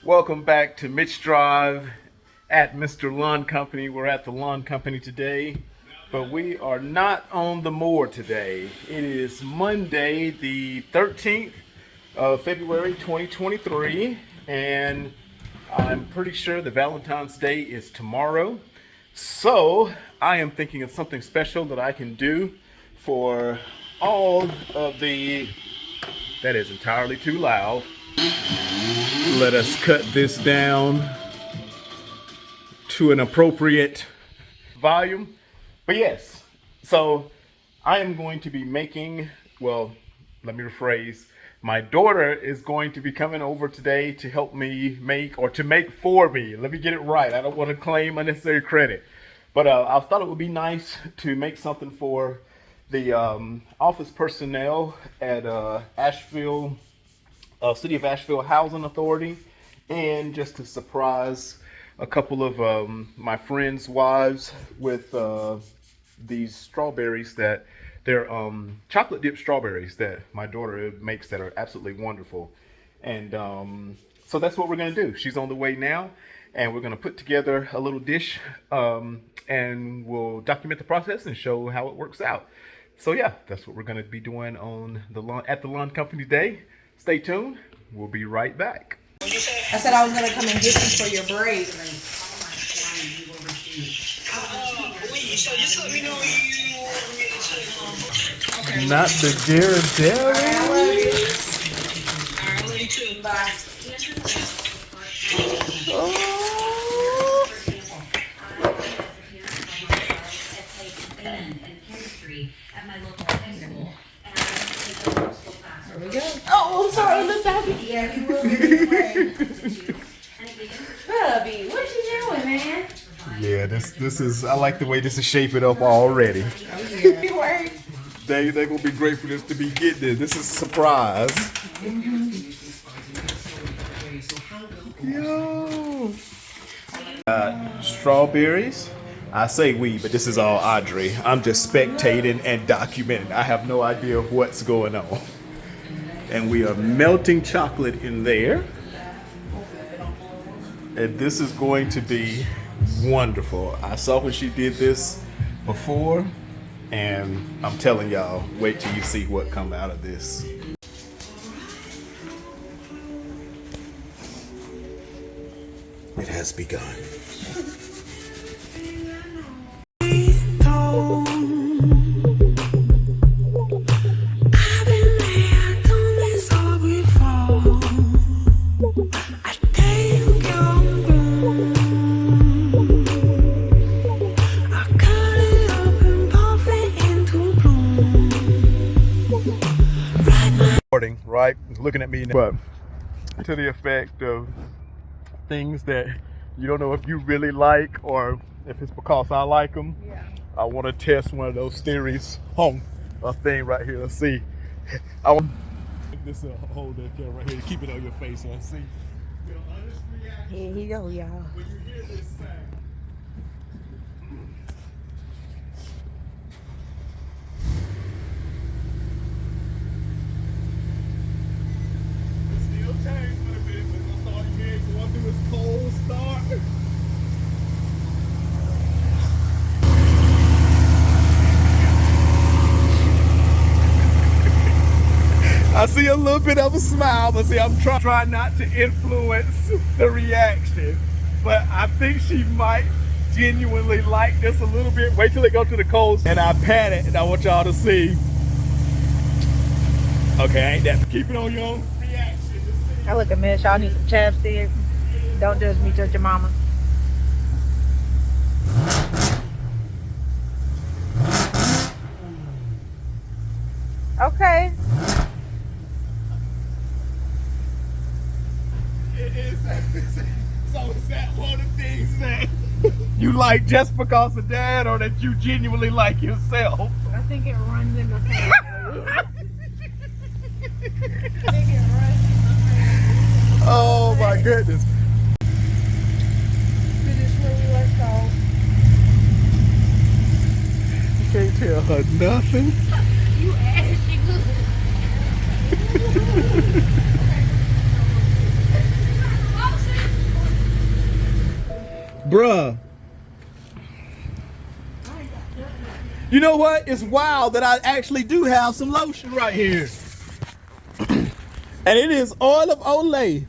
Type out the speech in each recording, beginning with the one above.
Welcome back to Mitch Drive at Mr. Lawn Company. We're at the Lawn Company today, but we are not on the moor today. It is Monday, the 13th of February 2023, and I'm pretty sure the Valentine's Day is tomorrow. So I am thinking of something special that I can do for all of the... That is entirely too loud. Let us cut this down to an appropriate volume. But yes, so I am going to be making, well, let me rephrase. My daughter is going to be coming over today to help me make, or to make for me. Let me get it right. I don't want to claim unnecessary credit. But I thought it would be nice to make something for the office personnel at Asheville, City of Asheville Housing Authority, and just to surprise a couple of my friends' wives with these strawberries that they're chocolate dipped strawberries that my daughter makes that are absolutely wonderful. And so that's what we're going to do. She's on the way now, and we're going to put together a little dish, and we'll document the process and show how it works out. So yeah, that's what we're going to be doing on the lawn at the Lawn Company Day. Stay tuned. We'll be right back. I said I was going to come and get you for your break. So just let me know when you want me to okay. Not the GirlDad. I love you. I love you too. Bye. There we go. Oh, I'm sorry, look back. Yeah, you will be. Hubby, what you doing, man? Yeah, this is, I like the way this is shaping up already. They're gonna be great for this to be getting this. This is a surprise. Yo. Strawberries. I say we, but this is all Audrey. I'm just spectating and documenting. I have no idea what's going on. And we are melting chocolate in there. And this is going to be wonderful. I saw when she did this before, and I'm telling y'all, wait till you see what come out of this. It has begun. Right, looking at me now, but to the effect of things that you don't know if you really like or if it's because I like them. Yeah. I want to test one of those theories on a thing right here. Let's see. I want this hold that camera right here to keep it on your face. Let's see. Here he go, y'all. When you hear this sound. Cold start. I see a little bit of a smile, but see, I'm trying not to influence the reaction. But I think she might genuinely like this a little bit. Wait till it goes to the cold. And I pat it, and I want y'all to see. Okay, ain't that? Keep it on your own reaction. I look a mess. Y'all need some chapstick. Don't judge me, judge your mama. Okay. It is. So is that one of the things that you like just because of dad, or that you genuinely like yourself? I think it runs in the family. Oh my goodness. You can't tell her nothing. You asked, you good. Bruh. You know what? It's wild that I actually do have some lotion right here. And it is oil of Olay.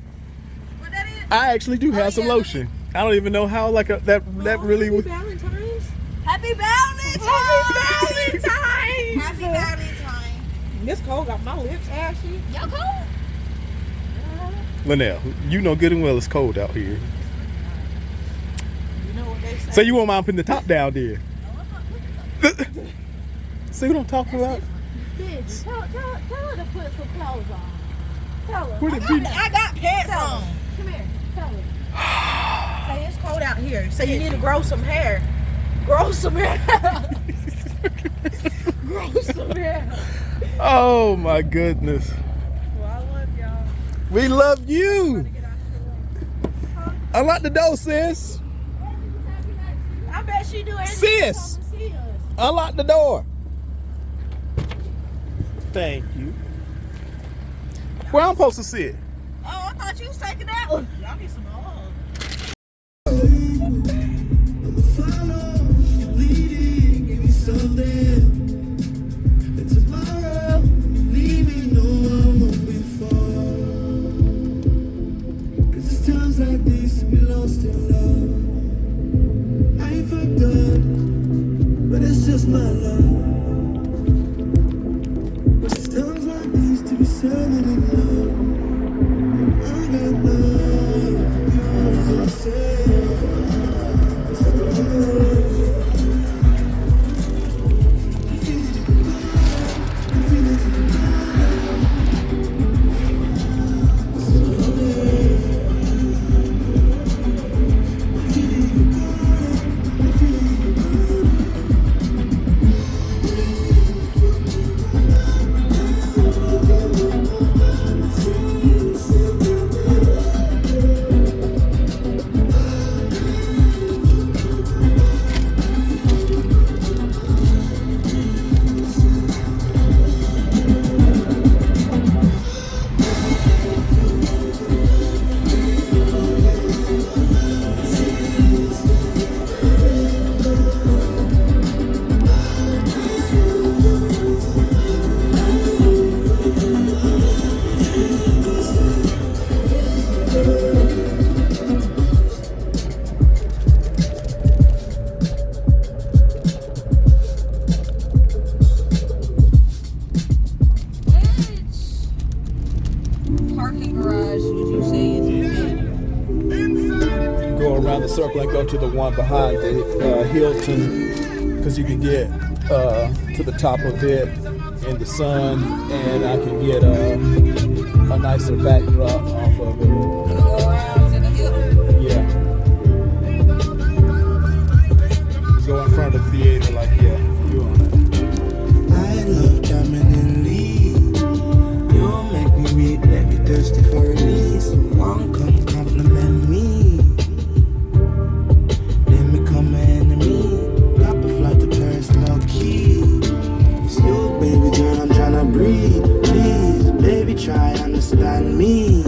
What that is? I actually do have some lotion. I don't even know how that really was. Valentine's. Happy Valentine's. Happy Valentine's. Happy Valentine's. This cold got my lips ashy. Y'all cold? Linnell, you know good and well it's cold out here. You know what they say. So you won't mind putting the top down there. See what I'm talking about? Bitch, tell her to put some clothes on. Tell her. Where did we- I got pants on. Come here. Tell her. Say it's cold out here. So you need to grow some hair. Grow some hair. Grow some hair. Oh my goodness. Well, I love y'all. We love you. Get out the way. Unlock the door, sis. I bet she do anything Sis. to come and see us. Unlock the door. Thank you. Where I'm supposed to sit? Oh, I thought you was taking that one. Y'all need some more. Like this, we lost in love. I ain't fucked up, but it's just my love. But it's times like these to be silent in love. I got love, you know what I'm saying? Circle and go to the one behind the Hilton, because you can get to the top of it in the sun, and I can get a nicer backdrop off of it. Go around to the hill. Yeah. Go in front of the theater, like, yeah, you on it. I love Dominic Lee. You make me read, make me thirsty for release. One come compliment me. Breathe, please, baby, try understand me.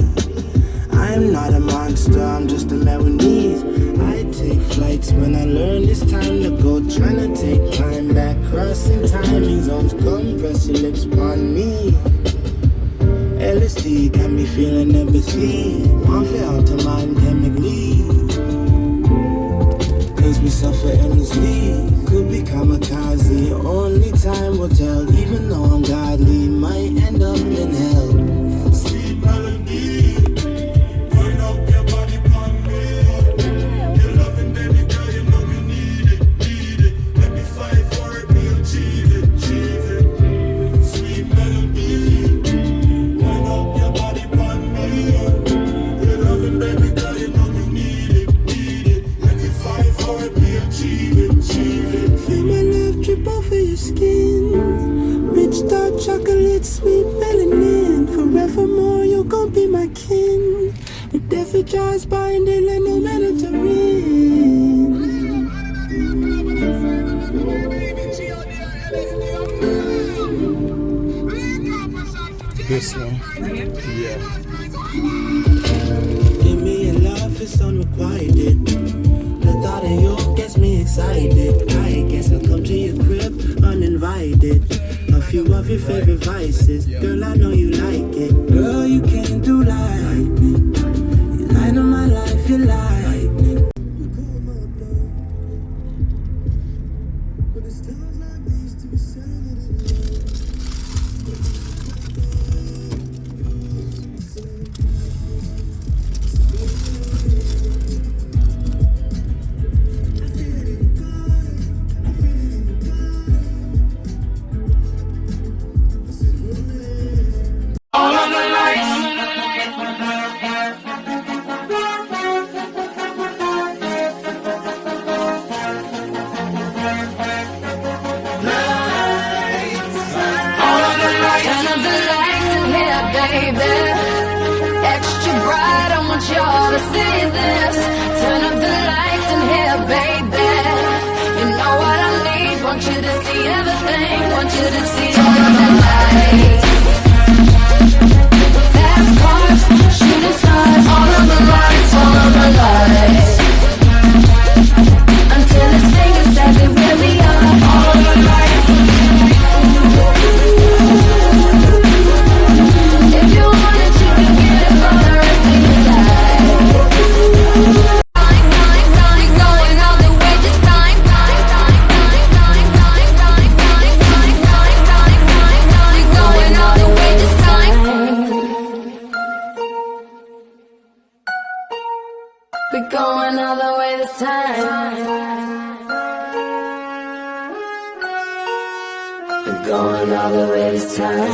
I'm not a monster, I'm just a man with needs. I take flights when I learn it's time to go. Trying to take time back, crossing timing zones. Come press your lips upon me. LSD got me feeling empathy. One fell to mind chemically. Cause we suffer endlessly. Could be kamikaze, only time will tell. Even though I'm godly, might end up in hell. Sweet melody, wind up your body upon me. Your loving baby girl, you know we need it. Let me fight for it, we'll achieve it. Sweet melody, wind up your body upon me. Your loving baby girl, you know we need it. Let me fight for it, we'll achieve it. Feel my love drip over your skin. Rich dark chocolate, sweet melanin. Forevermore, you're gonna be my kin. The death of jars binding like no Mediterranean. This one. Yeah. Give me a love, it's unrequited. The thought devices. Girl, I know you like it. Girl, you came through like me. You light of my life, you like me. But it's times like these to be celebrated. Extra bright, I want y'all to see this. Turn up the lights in here, baby. You know what I need, want you to see everything. Want you to see all of the lights. Fast cars, shooting stars. All of the lights, all of the lights. Until it's singing, says it really are. All of the lights. If you want it, you can get it for the rest of your life. Going all the way this time. Going all the way this time. We're going all the way this time. We're going all the way this time.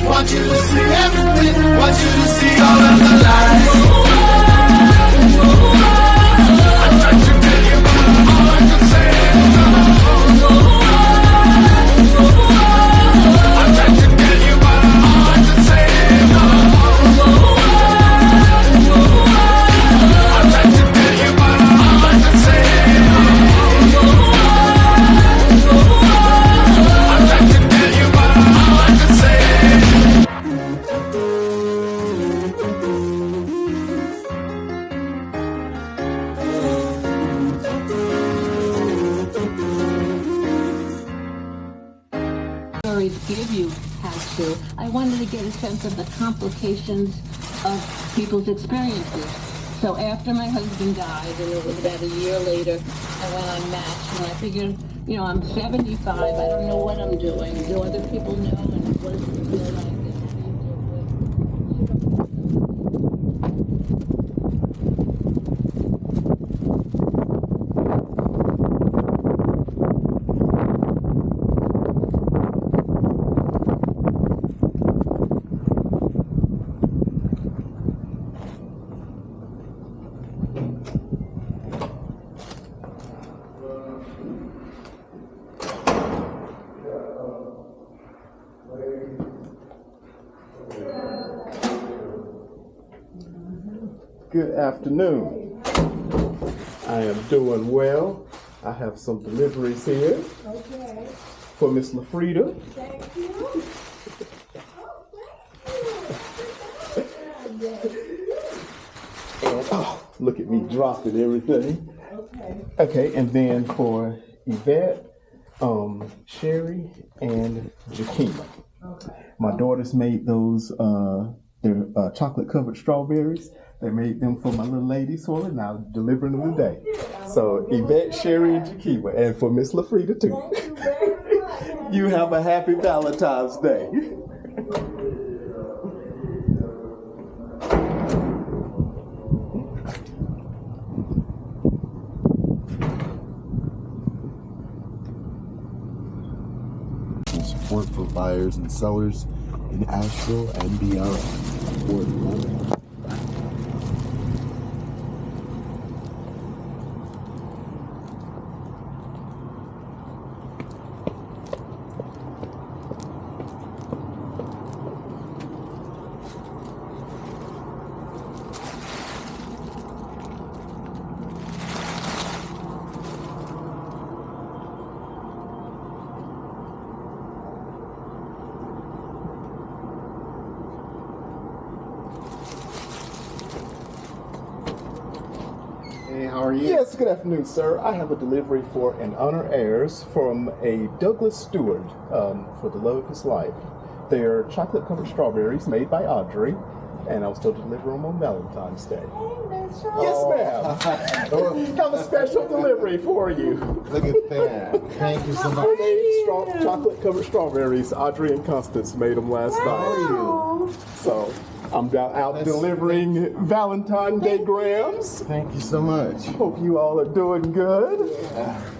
Want you to see everything, want you to see all of the lights. I tried to tell you, but all I could say is no. I tried to tell you, but all I could say is no. I tried to tell you, but all I could say is no. I tried to tell you, but all I could say is no. Give you has to. I wanted to get a sense of the complications of people's experiences. So after my husband died, and it was about a year later, I went on Match, and I figured, you know, I'm 75, I don't know what I'm doing. Do other people know, and what does it feel like, and how do you deal with Good afternoon. I am doing well. I have some deliveries here for Miss LaFrida. Thank you. And oh, look at me dropping everything. Okay, and then for Yvette, Sherry, and Jakima. My daughters made those. They're chocolate covered strawberries. They made them for my little lady, so I'm now delivering them today. So Yvette, Sherry, and Jakima, and for Miss LaFrida too. You have a happy Valentine's Day. Support for buyers and sellers in Asheville and beyond. How are you? Yes, good afternoon, sir. I have a delivery for an honor heirs from a Douglas Stewart for the love of his life. They're chocolate-covered strawberries made by Audrey, and I was told to deliver them on Valentine's Day. Yes, ma'am. Have a special delivery for you. Look at that. Thank you so much. Homemade chocolate-covered strawberries. Audrey and Constance made them last night. How are you? So I'm out delivering Valentine's Day grams. Thank you so much. Hope you all are doing good.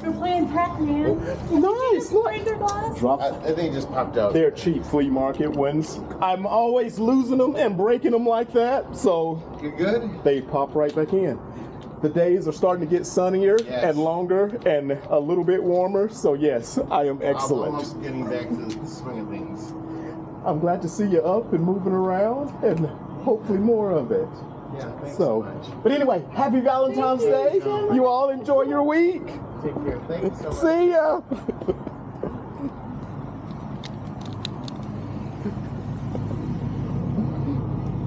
We're playing Pac-Man. Nice. Drop. I think it just popped out. They're cheap flea market ones. I'm always losing them and breaking them like that, so You good? they pop right back in. The days are starting to get sunnier and longer and a little bit warmer, so yes, I am I'm excellent. almost getting back to the swing of things. I'm glad to see you up and moving around and hopefully more of it. Yeah, thanks so much. But anyway, happy Valentine's Day. You all enjoy your week. Take care. Thank you so much. See ya.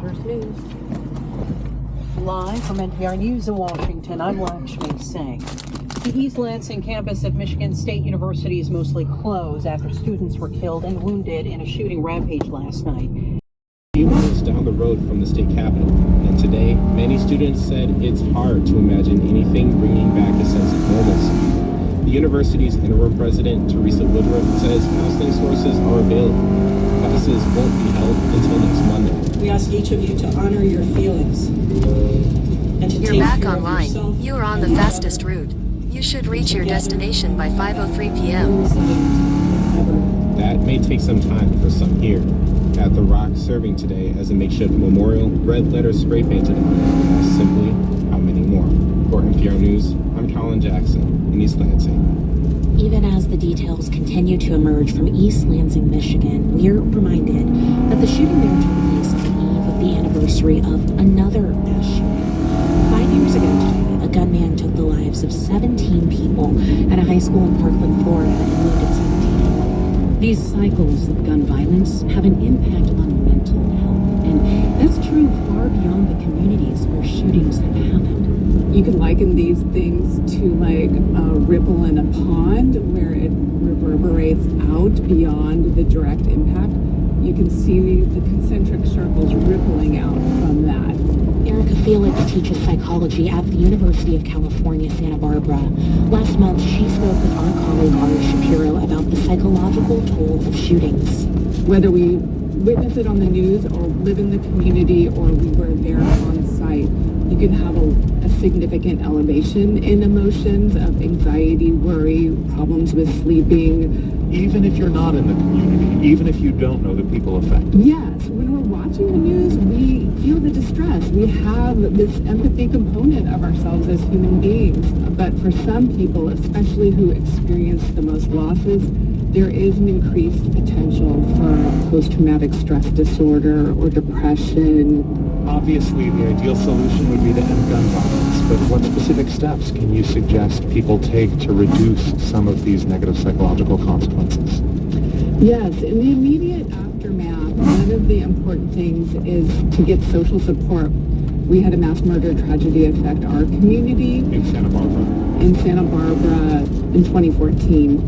First News. Live from NPR News in Washington, I'm Lakshmi Singh. The East Lansing campus of Michigan State University is mostly closed after students were killed and wounded in a shooting rampage last night. Few miles down the road from the state capitol, and today, many students said it's hard to imagine anything bringing back a sense of normalcy. The university's interim president, Teresa Woodruff, says counseling sources are available. Classes won't be held until next Monday. We ask each of you to honor your feelings and to You're take back care of online. yourself. You are on the fastest route. You should reach your destination by 5:03 p.m. That may take some time for some here. At the Rock, serving today as a makeshift memorial, red letters spray painted on it. Ask simply, how many more? For NPR News, I'm Colin Jackson in East Lansing. Even as the details continue to emerge from East Lansing, Michigan, we're reminded that the shooting there took place on the eve of the anniversary of another mass shooting. 5 years ago today, a gunman took the lives of 17 people at a high school in Parkland, Florida, and wounded 17 more. These cycles of gun violence have an impact on mental health, and that's true far beyond the communities where shootings have happened. You can liken these things to like a ripple in a pond where it reverberates out beyond the direct impact. You can see the concentric circles rippling out from that. Erica Felix teaches psychology at the University of California, Santa Barbara. Last month, she spoke with our colleague Audrey Shapiro about the psychological toll of shootings. Whether we witness it on the news or live in the community or we were there on site, you can have a significant elevation in emotions of anxiety, worry, problems with sleeping. Even if you're not in the community, even if you don't know the people affected. Yes, when we're watching the news, we feel the distress. We have this empathy component of ourselves as human beings. But for some people, especially who experience the most losses, there is an increased potential for post-traumatic stress disorder or depression. Obviously, the ideal solution would be to end gun violence, but what specific steps can you suggest people take to reduce some of these negative psychological consequences? Yes, in the immediate aftermath, one of the important things is to get social support. We had a mass murder tragedy affect our community. In Santa Barbara. In Santa Barbara in 2014.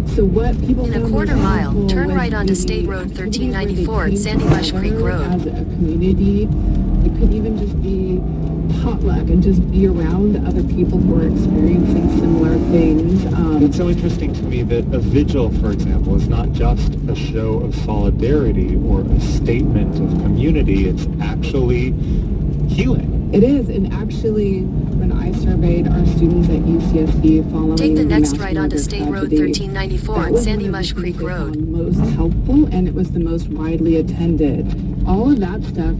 So what people in a quarter mile, turn right onto State Road 1394 at Sandy Mush Creek Road. As a community, it could even just be potluck and just be around other people who are experiencing similar things. It's so interesting to me that a vigil, for example, is not just a show of solidarity or a statement of community. It's actually healing. It is, and actually, when I surveyed our students at UCSD following take the next mass right onto murder State Road tragedy, 1394 at Sandy Mush Creek Road. Most helpful, and it was the most widely attended. All of that stuff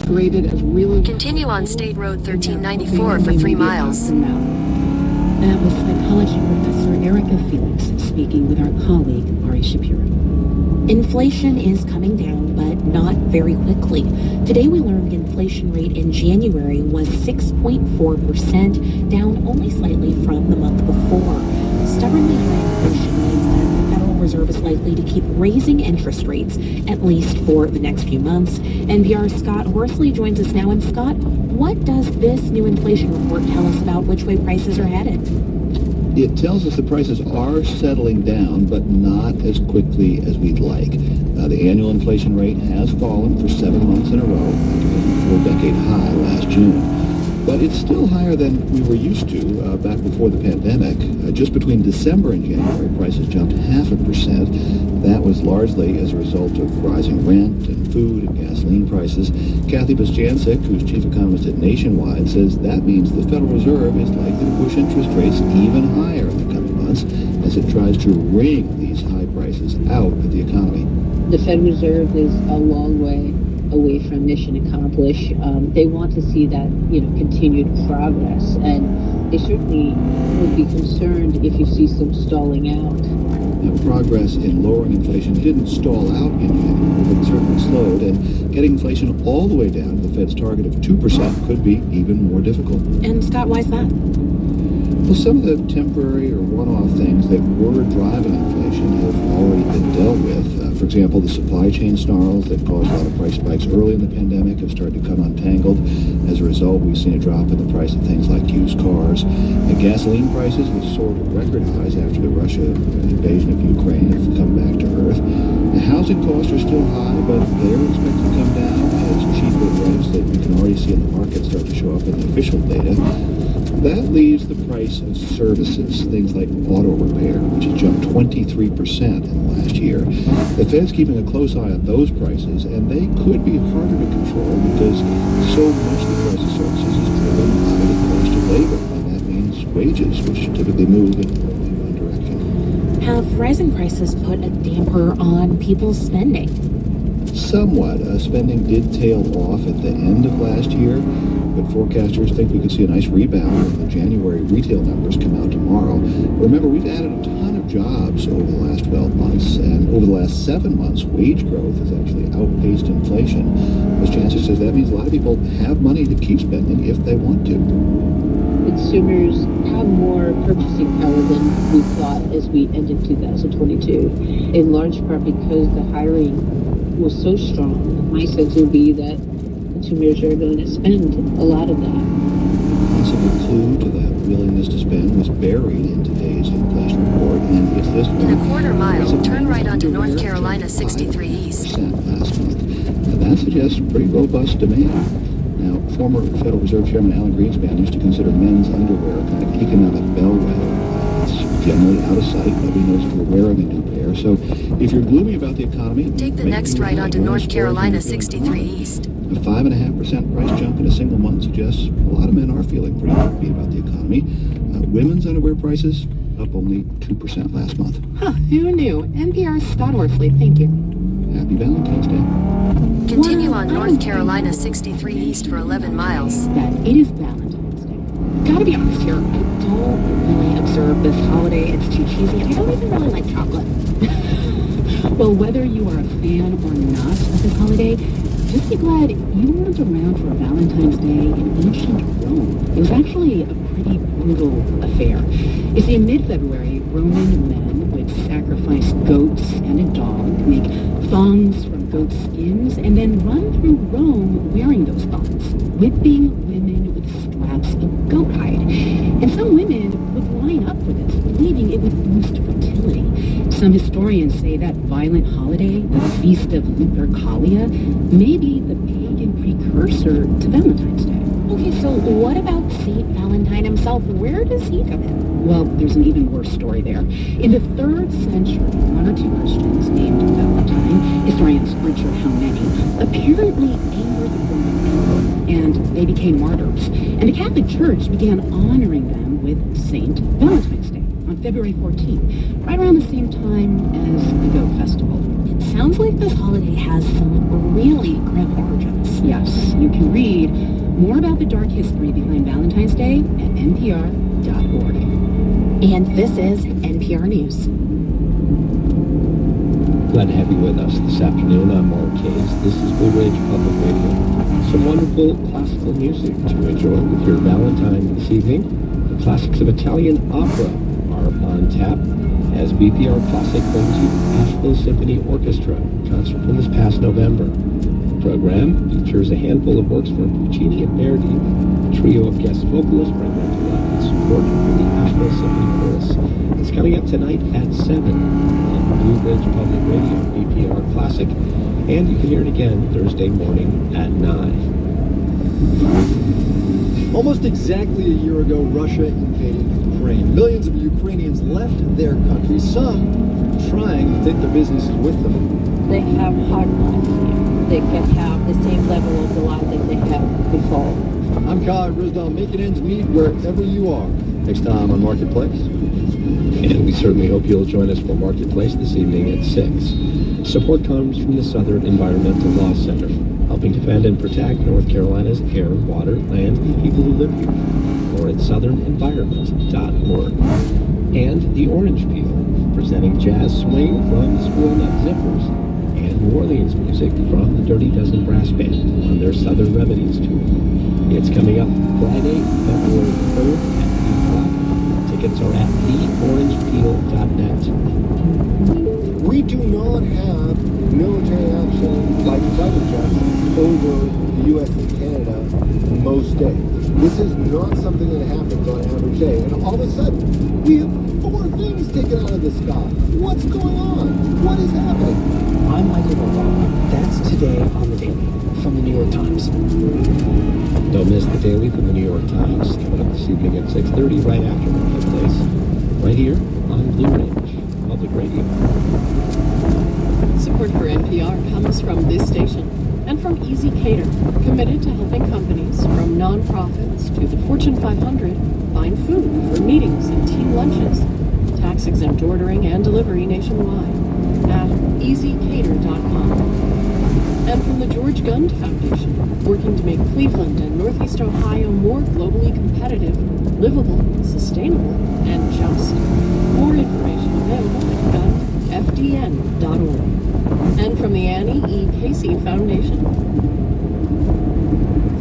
rated as really. Continue on State Road 1394 for 3 miles. That was psychology professor Erica Felix speaking with our colleague Ari Shapiro. Inflation is coming down, but not very quickly. Today we learned the inflation rate in January was 6.4%, down only slightly from the month before. Stubbornly high inflation means that the Federal Reserve is likely to keep raising interest rates, at least for the next few months. NPR's Scott Horsley joins us now. And Scott, what does this new inflation report tell us about which way prices are headed? It tells us the prices are settling down, but not as quickly as we'd like. The annual inflation rate has fallen for 7 months in a row, after a four-decade high last June. But it's still higher than we were used to back before the pandemic. Just between December and January, prices jumped 0.5%. That was largely as a result of rising rent and food and gasoline prices. Kathy Bostjancic, who's chief economist at Nationwide, says that means the Federal Reserve is likely to push interest rates even higher in the coming months as it tries to wring these high prices out of the economy. The Fed Reserve is a long way away from mission accomplished. They want to see that, continued progress, and they certainly would be concerned if you see some stalling out. Now, progress in lowering inflation didn't stall out in January, but certainly slowed, and getting inflation all the way down to the Fed's target of 2% could be even more difficult. And Scott, why is that? Well, some of the temporary or one-off things that were driving inflation have already been dealt with. For example, the supply chain snarls that caused a lot of price spikes early in the pandemic have started to come untangled. As a result, we've seen a drop in the price of things like used cars. The gasoline prices, which soared to record highs after the Russia invasion of Ukraine, have come back to earth. The housing costs are still high, but they're expected to come down as cheaper rents that we can already see in the market start to show up in the official data. That leaves the price of services, things like auto repair, which has jumped 23% in the last year. The Fed's keeping a close eye on those prices, and they could be harder to control because so much of the price of services is driven by the cost of labor, and that means wages, which typically move in only one direction. Have rising prices put a damper on people's spending? Somewhat. Spending did tail off at the end of last year, but forecasters think we could see a nice rebound when the January retail numbers come out tomorrow. Remember, we've added a ton of jobs over the last 12 months, and over the last 7 months, wage growth has actually outpaced inflation. Bostjancic says that means a lot of people have money to keep spending if they want to. Consumers have more purchasing power than we thought as we ended 2022, in large part because the hiring was so strong. My sense would be that consumers are going to spend a lot of that. A possible clue to that willingness to spend was buried in today's inflation report, and it's this one. In a quarter mile, turn right onto North Carolina 63 East. Last month. Now, that suggests pretty robust demand. Now, former Federal Reserve Chairman Alan Greenspan used to consider men's underwear a kind of economic bellwether. It's generally out of sight. Nobody knows if you're wearing a new pair. So if you're gloomy about the economy, take the next right onto North Carolina 63 East. A 5.5% price jump in a single month suggests a lot of men are feeling pretty happy about the economy. Women's underwear prices up only 2% last month. Huh, who knew? NPR's Scott Horsley, thank you. Happy Valentine's Day. Continue on North Carolina 63 East for 11 miles. That it is Valentine's Day. Gotta be honest here, I don't really observe this holiday. It's too cheesy, and I don't even really like chocolate. Well, whether you are a fan or not of this holiday, just be glad you weren't around for Valentine's Day in ancient Rome. It was actually a pretty brutal affair. You see, in mid-February, Roman men would sacrifice goats and a dog, make thongs from goat skins, and then run through Rome wearing those thongs, whipping women with straps of goat hide. And some women would line up for this, believing it would boost fertility. Some historians say that violent holiday, the Feast of Lupercalia, may be the pagan precursor to Valentine's Day. Okay, so what about Saint Valentine himself? Where does he come in? Well, there's an even worse story there. In the 3rd century, one or two Christians named Valentine, historians aren't sure how many, apparently angered the Roman emperor, and they became martyrs. And the Catholic Church began honoring them with Saint Valentine's Day on February 14th, right around the same time as the Goat Festival. It sounds like this holiday has some really grim origins. Yes, you can read more about the dark history behind Valentine's Day at npr.org. And this is NPR News. Glad to have you with us this afternoon. I'm Mark Hayes. This is Blue Ridge Public Radio. Some wonderful classical music to enjoy with your Valentine this evening. The classics of Italian opera are on tap. as BPR Classic brings you Asheville Symphony Orchestra, concert from this past November. The program features a handful of works from Puccini and Verdi. A trio of guest vocalists bring them to life with support from the Asheville Symphony Chorus. It's coming up tonight at 7 on Blue Ridge Public Radio, BPR Classic, and you can hear it again Thursday morning at 9. Almost exactly a year ago, Russia invaded Ukraine. Millions of Ukrainians left their country, some trying to take their businesses with them. They have hard life here. They can have the same level of the life that they had before. I'm Kyle Rizdal, making ends meet wherever you are. Next time on Marketplace. And we certainly hope you'll join us for Marketplace this evening at 6. Support comes from the Southern Environmental Law Center, helping defend and protect North Carolina's air, water, land, and people who live here. More at southernenvironment.org. And The Orange Peel, presenting jazz swing from the Squirrel Nut Zippers and New Orleans music from the Dirty Dozen Brass Band on their Southern Remedies tour. It's coming up Friday, February 3rd at 8 o'clock. Tickets are at theorangepeel.net. We do not have military action like fighter jets over the U.S. and Canada most days. This is not something that happens on an average day. And all of a sudden, we have 4 things taken out of the sky. What's going on? What is happening? I'm Michael Barbaro. That's today on the Daily from the New York Times. Don't miss the Daily from the New York Times, coming up this evening at 6:30 right after Marketplace, right here on Blue Ridge Public Radio. Support for NPR comes from this station and from Easy Cater, committed to helping companies from nonprofits to the Fortune 500 find food for meetings and team lunches. Tax-exempt ordering and delivery nationwide at easycater.com. And from the George Gund Foundation, working to make Cleveland and Northeast Ohio more globally competitive, livable, sustainable, and just. More information available at gundfdn.org. And from the Annie E. Casey Foundation.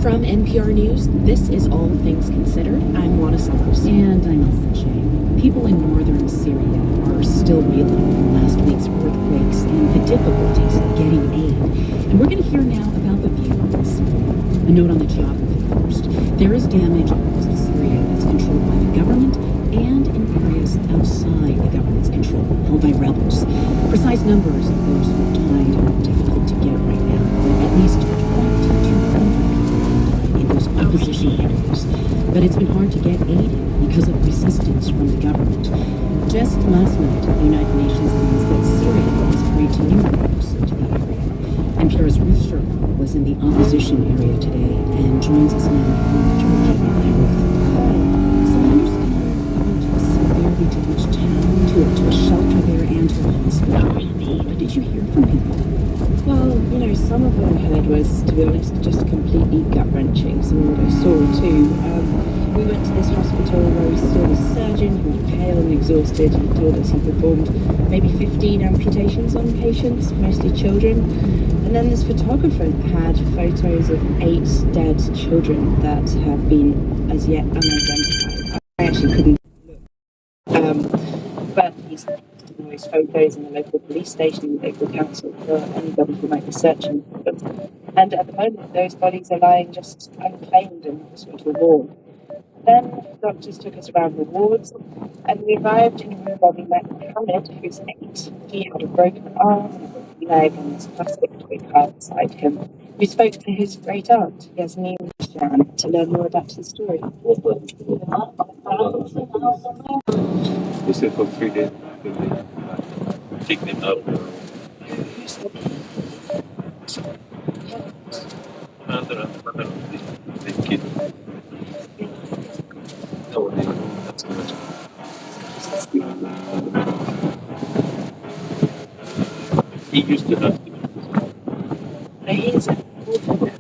From NPR News, this is All Things Considered. I'm Juana Summers. And I'm Elsa Chang. People in northern Syria are still reeling from last week's earthquakes and the difficulties of getting aid. And we're going to hear now about the viewpoints. A note on the geography first. There is damage in parts of Syria that's controlled by the government and in areas outside the government's control, held by rebels. Precise numbers of those who are died are difficult to get right now, but at least 2,200 people in those opposition areas. But it's been hard to get aid because of resistance from the government. Just last night, the United Nations announced that Syria has agreed to new troops into the area. NPR's Ruth Sherman was in the opposition area today and joins us now from Georgia. Hi, Ruth. So I understand you went to a severely damaged town, to a shelter there and to a hospital. What did you hear from people? Well, you know, some of what I heard was, to be honest, just completely gut-wrenching. Some of what I saw too. We went to this hospital where we saw the surgeon who was pale and exhausted. He told us he performed maybe 15 amputations on patients, mostly children. And then this photographer had photos of 8 dead children that have been as yet unidentified. I actually couldn't look. But he's taking those photos in the local police station, the local council, for anybody who might be searching for them. And at the moment, those bodies are lying just unclaimed in the hospital ward. Then doctors took us around the wards, and we arrived in a room where we met Mohammed, who's 8. He had a broken arm, a broken leg, and this plastic toy car beside him. We spoke to his great aunt, Yasmin Jan, to learn more about his story. They said for 3 days, take them out. He used to have He is important.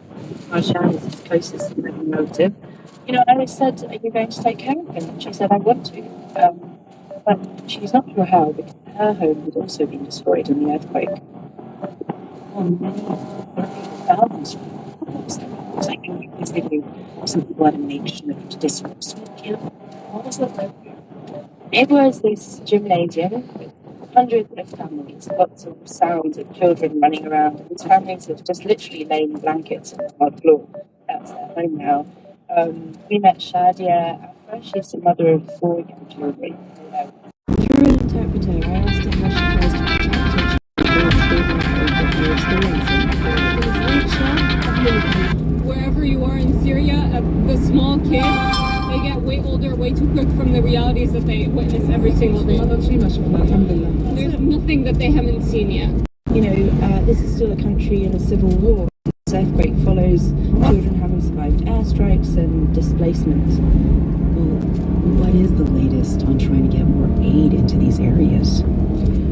Marshan is his closest living relative. You know, I said, are you going to take care of him? And she said, I want to. But she's not sure how, because her home had also been destroyed in the earthquake. Thousands of people. It's like some people had a makeshift dismissal. What was it like? It was this gymnasium with hundreds of families, lots of sounds of children running around. These families have just literally laid in blankets on the hard floor. That's their home now. We met Shadia Afra. She's the mother of 4 young children. Through an interpreter, I asked her how she tries to protect her children from what they're experiencing. Wherever you are in Syria, the small kids, they get way older, way too quick from the realities that they witness every single day. There's nothing that they haven't seen yet. You know, this is still a country in a civil war. This earthquake follows children having survived airstrikes and displacement. Well, what is the latest on trying to get more aid into these areas?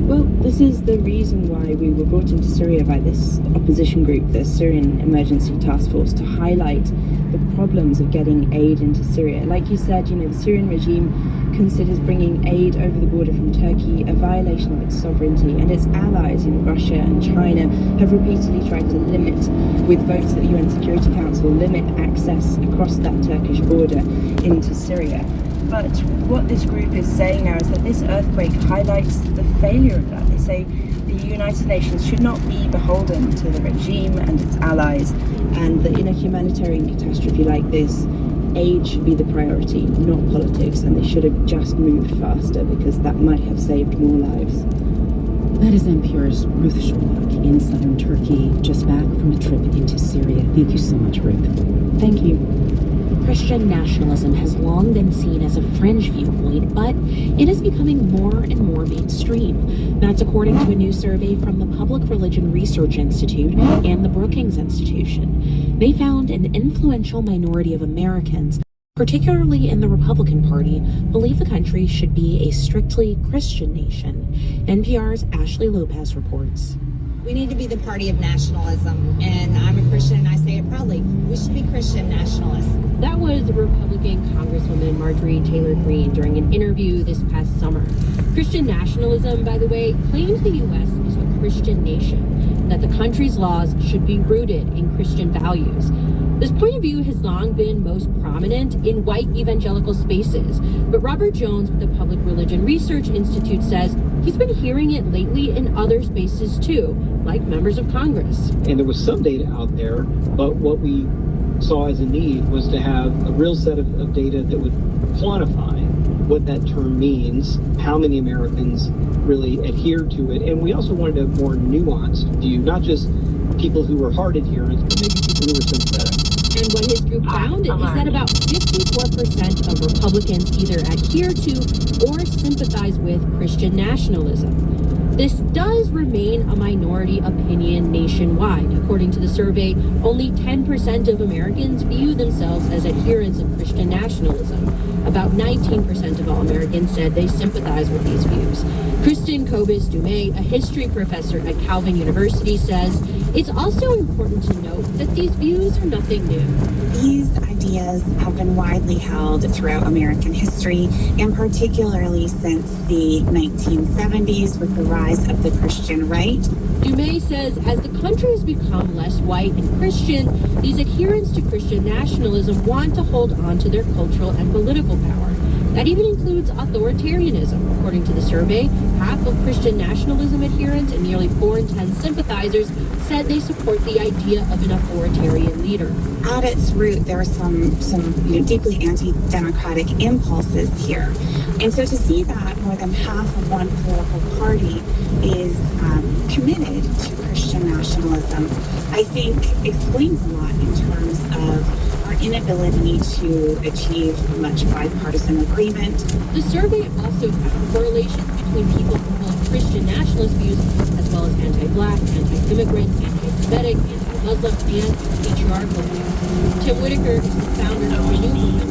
Well, this is the reason why we were brought into Syria by this opposition group, the Syrian Emergency Task Force, to highlight the problems of getting aid into Syria. Like you said, you know, the Syrian regime considers bringing aid over the border from Turkey a violation of its sovereignty, and its allies in Russia and China have repeatedly tried to limit, with votes at the UN Security Council, limit access across that Turkish border into Syria. But what this group is saying now is that this earthquake highlights the failure of that. They say the United Nations should not be beholden to the regime and its allies, and that in a humanitarian catastrophe like this, aid should be the priority, not politics, and they should have just moved faster because that might have saved more lives. That is NPR's Ruth Sherlock in southern Turkey, just back from a trip into Syria. Thank you so much, Ruth. Thank you. Christian nationalism has long been seen as a fringe viewpoint, but it is becoming more and more mainstream. That's according to a new survey from the Public Religion Research Institute and the Brookings Institution. They found an influential minority of Americans, particularly in the Republican Party, believe the country should be a strictly Christian nation. NPR's Ashley Lopez reports. We need to be the party of nationalism, and I'm a Christian and I say it proudly. We should be Christian nationalists. That was Republican Congresswoman Marjorie Taylor Greene during an interview this past summer. Christian nationalism, by the way, claims the U.S. is a Christian nation, and that the country's laws should be rooted in Christian values. This point of view has long been most prominent in white evangelical spaces, but Robert Jones with the Public Religion Research Institute says he's been hearing it lately in other spaces too, like members of Congress. And there was some data out there, but what we saw as a need was to have a real set of data that would quantify what that term means, how many Americans really adhere to it, and we also wanted a more nuanced view, not just people who were hard adherents, but maybe people who were sympathetic. And what his group found is that about 54% of Republicans either adhere to or sympathize with Christian nationalism. This does remain a minority opinion nationwide. According to the survey, only 10% of Americans view themselves as adherents of Christian nationalism. About 19% of all Americans said they sympathize with these views. Kristen Kobus-Dumais, a history professor at Calvin University, says it's also important to note that these views are nothing new. These ideas have been widely held throughout American history, and particularly since the 1970s with the rise of the Christian right. Dumais says as the country has become less white and Christian, these adherents to Christian nationalism want to hold on to their cultural and political power. That even includes authoritarianism. According to the survey, half of Christian nationalism adherents and nearly 4 in 10 sympathizers said they support the idea of an authoritarian leader. At its root, there are some deeply anti-democratic impulses here. And so to see that more than half of one political party is committed to Christian nationalism, I think explains a lot in terms of our inability to achieve much bipartisan agreement. The survey also found correlations between people who hold Christian nationalist views as well as anti-Black, anti-immigrant, anti-Semitic, anti-Muslim, and patriarchal views. Tim Whitaker is the founder of the New Movement.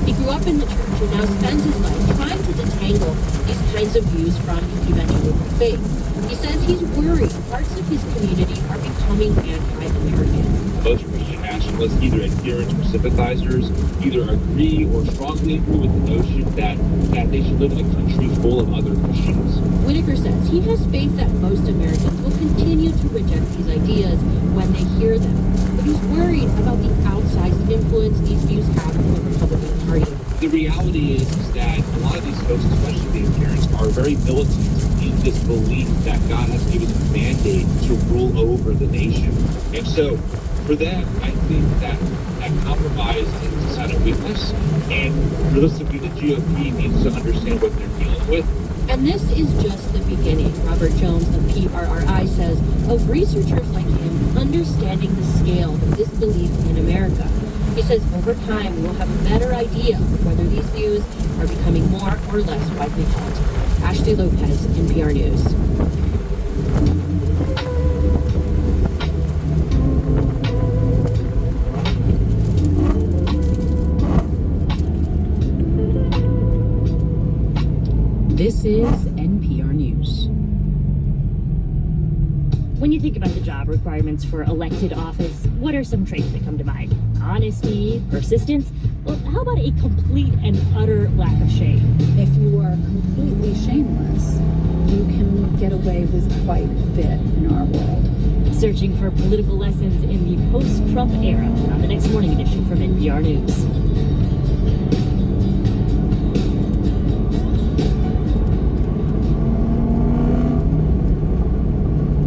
He grew up in the church and now spends his life trying to detangle these kinds of views from evangelical faith. He says he's worried parts of his community are becoming anti-American. Most Christian nationalists, either adherents or sympathizers, either agree or strongly agree with the notion that they should live in a country full of other Christians. Whitaker says he has faith that most Americans will continue to reject these ideas when they hear them, but he's worried about the outsized influence these views have in the Republican Party. The reality is that a lot of these folks, especially these parents, are very militant in this belief that God has given them a mandate to rule over the nation. And so for them, I think that compromise is a sign of weakness. And realistically, the GOP needs to understand what they're dealing with. And this is just the beginning, Robert Jones of PRRI says, of researchers like him understanding the scale of this belief in America. He says over time we will have a better idea of whether these views are becoming more or less widely held. Ashley Lopez, NPR News. This is NPR News. When you think about the job requirements for elected office, what are some traits that come to mind? Honesty, persistence? Well, how about a complete and utter lack of shame? If you are completely shameless, you can get away with quite a bit in our world. Searching for political lessons in the post-Trump era on the next morning edition from NPR News.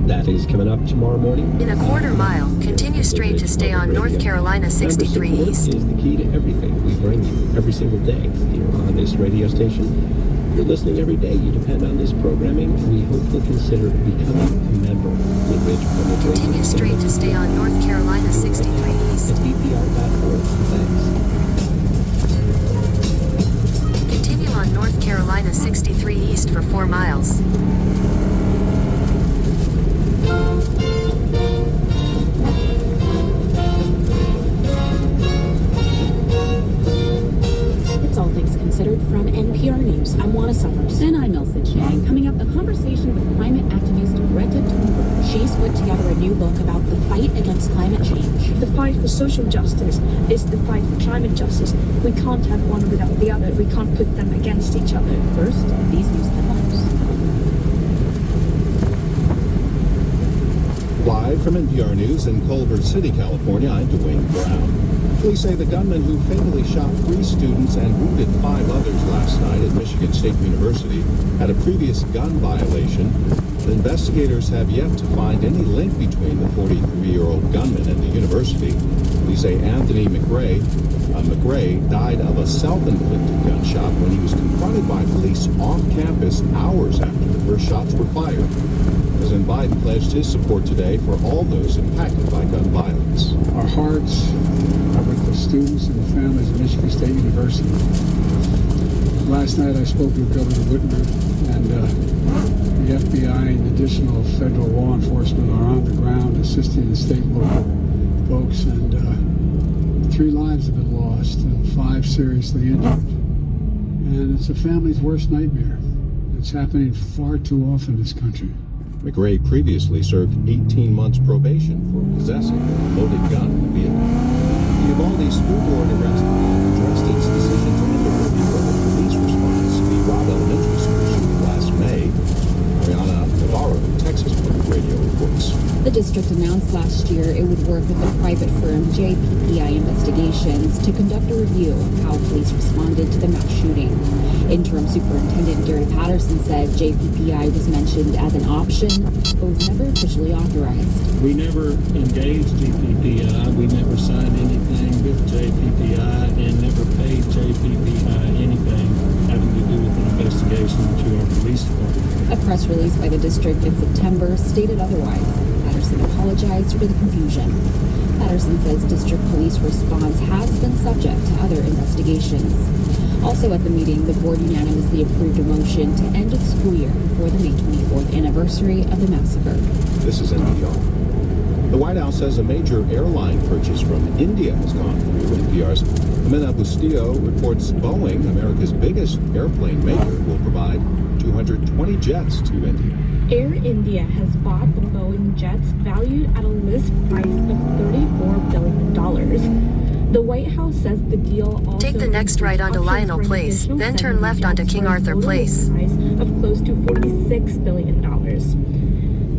That is coming up tomorrow morning. In a quarter mile, continue straight to stay on North Carolina 63 East. Is the key to everything we bring you every single day here on this radio station. You're listening every day. You depend on this programming. We hope you'll consider becoming a member of the Ridge Public Radio. Continue straight to stay on North Carolina 63 East. At bpr.org. Thanks. Continue on North Carolina 63 East for 4 miles. It's All Things Considered from NPR News. I'm Juana Summers. And I'm Elsa Chang. Coming up, a conversation with climate activist Greta Thunberg. She's put together a new book about the fight against climate change. The fight for social justice is the fight for climate justice. We can't have one without the other. We can't put them against each other. First, these news headlines. Live from NPR News in Culver City, California, I'm Dwayne Brown. Police say the gunman who fatally shot 3 students and wounded 5 others last night at Michigan State University had a previous gun violation. The investigators have yet to find any link between the 43-year-old gunman and the university. Police say Anthony McRae died of a self-inflicted gunshot when he was confronted by police off campus hours after the first shots were fired. President Biden pledged his support today for all those impacted by gun violence. Our hearts are with the students and the families of Michigan State University. Last night I spoke with Governor Whitmer, and the FBI and additional federal law enforcement are on the ground assisting the state and local folks, and 3 lives have been lost and 5 seriously injured. And it's a family's worst nightmare. It's happening far too often in this country. McRae previously served 18 months probation for possessing a loaded gun in the vehicle. The Uvalde School Board addressed its decision to end a review of the police response to the Robb Elementary School shooting last May. Mariana Navarro, Texas Public Radio, reports. The district announced last year it would work with the private firm JPPI Investigations to conduct a review of how police responded to the mass shooting. Interim Superintendent Gary Patterson said JPPI was mentioned as an option, but was never officially authorized. We never engaged JPPI, we never signed anything with JPPI, and never paid JPPI anything having to do with an investigation to our police department. A press release by the district in September stated otherwise. Patterson apologized for the confusion. Patterson says district police response has been subject to other investigations. Also at the meeting, the board unanimously approved a motion to end the school year before the May 24th anniversary of the massacre. This is NPR. The White House says a major airline purchase from India has gone through. NPR's Amina Bustillo reports Boeing, America's biggest airplane maker, will provide 220 jets to India. Air India has bought the Boeing jets valued at a list price of $34 billion. The White House says the deal also take the next right onto Lionel Place, then turn left onto King Arthur Place. Of close to $46 billion.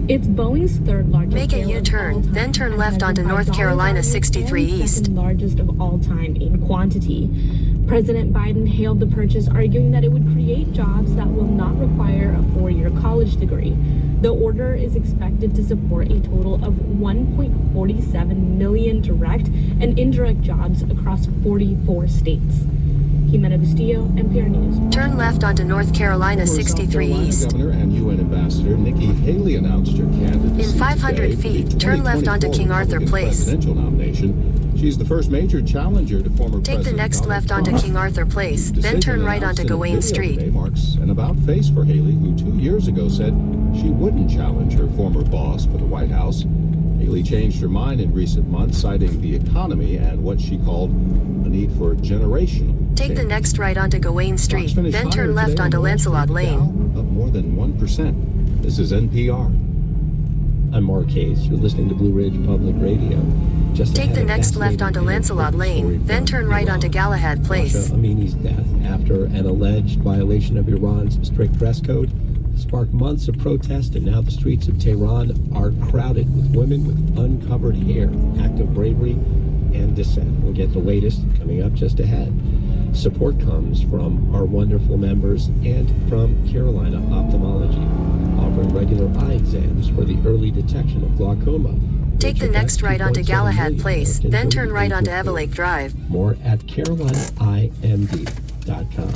It's Boeing's third largest. Make a U-turn, then turn left onto North Carolina 63 East. Second largest of all time in quantity. President Biden hailed the purchase, arguing that it would create jobs that will not require a 4-year college degree. The order is expected to support a total of 1.47 million direct and indirect jobs across 44 states. Jimena Bustillo, NPR News. Turn left onto North Carolina 63 East. Governor and UN Ambassador Nikki Haley announced her candidacy In 500 today feet, for the turn left onto 2024 King Arthur Republican Place. presidential nomination. She's the first major challenger to former Take the President next Donald left onto Trump. King Arthur Place, The then turn decision right announced onto in a Gawain video Street. today marks an about-face for Haley, who 2 years ago said she wouldn't challenge her former boss for the White House. Haley changed her mind in recent months, citing the economy and what she called the need for generational Take the change. next right onto Gawain Street, Stocks finished then turn higher left today onto on Wall Lancelot Street, Lane. Dow up more than 1%. This is NPR. I'm Mark Hayes. You're listening to Blue Ridge Public Radio. Just Take ahead the of next left fascinating onto and Lancelot important story Lane, then from turn right Iran. onto Galahad Place. Masha Amini's death after an alleged violation of Iran's strict dress code sparked months of protest, and now the streets of Tehran are crowded with women with uncovered hair, act of bravery and dissent. We'll get the latest coming up just ahead. Support comes from our wonderful members and from Carolina Ophthalmology, offering regular eye exams for the early detection of glaucoma. Take the next right onto Galahad Place, then turn right onto Everlake Drive. More at CarolinaIMD.com.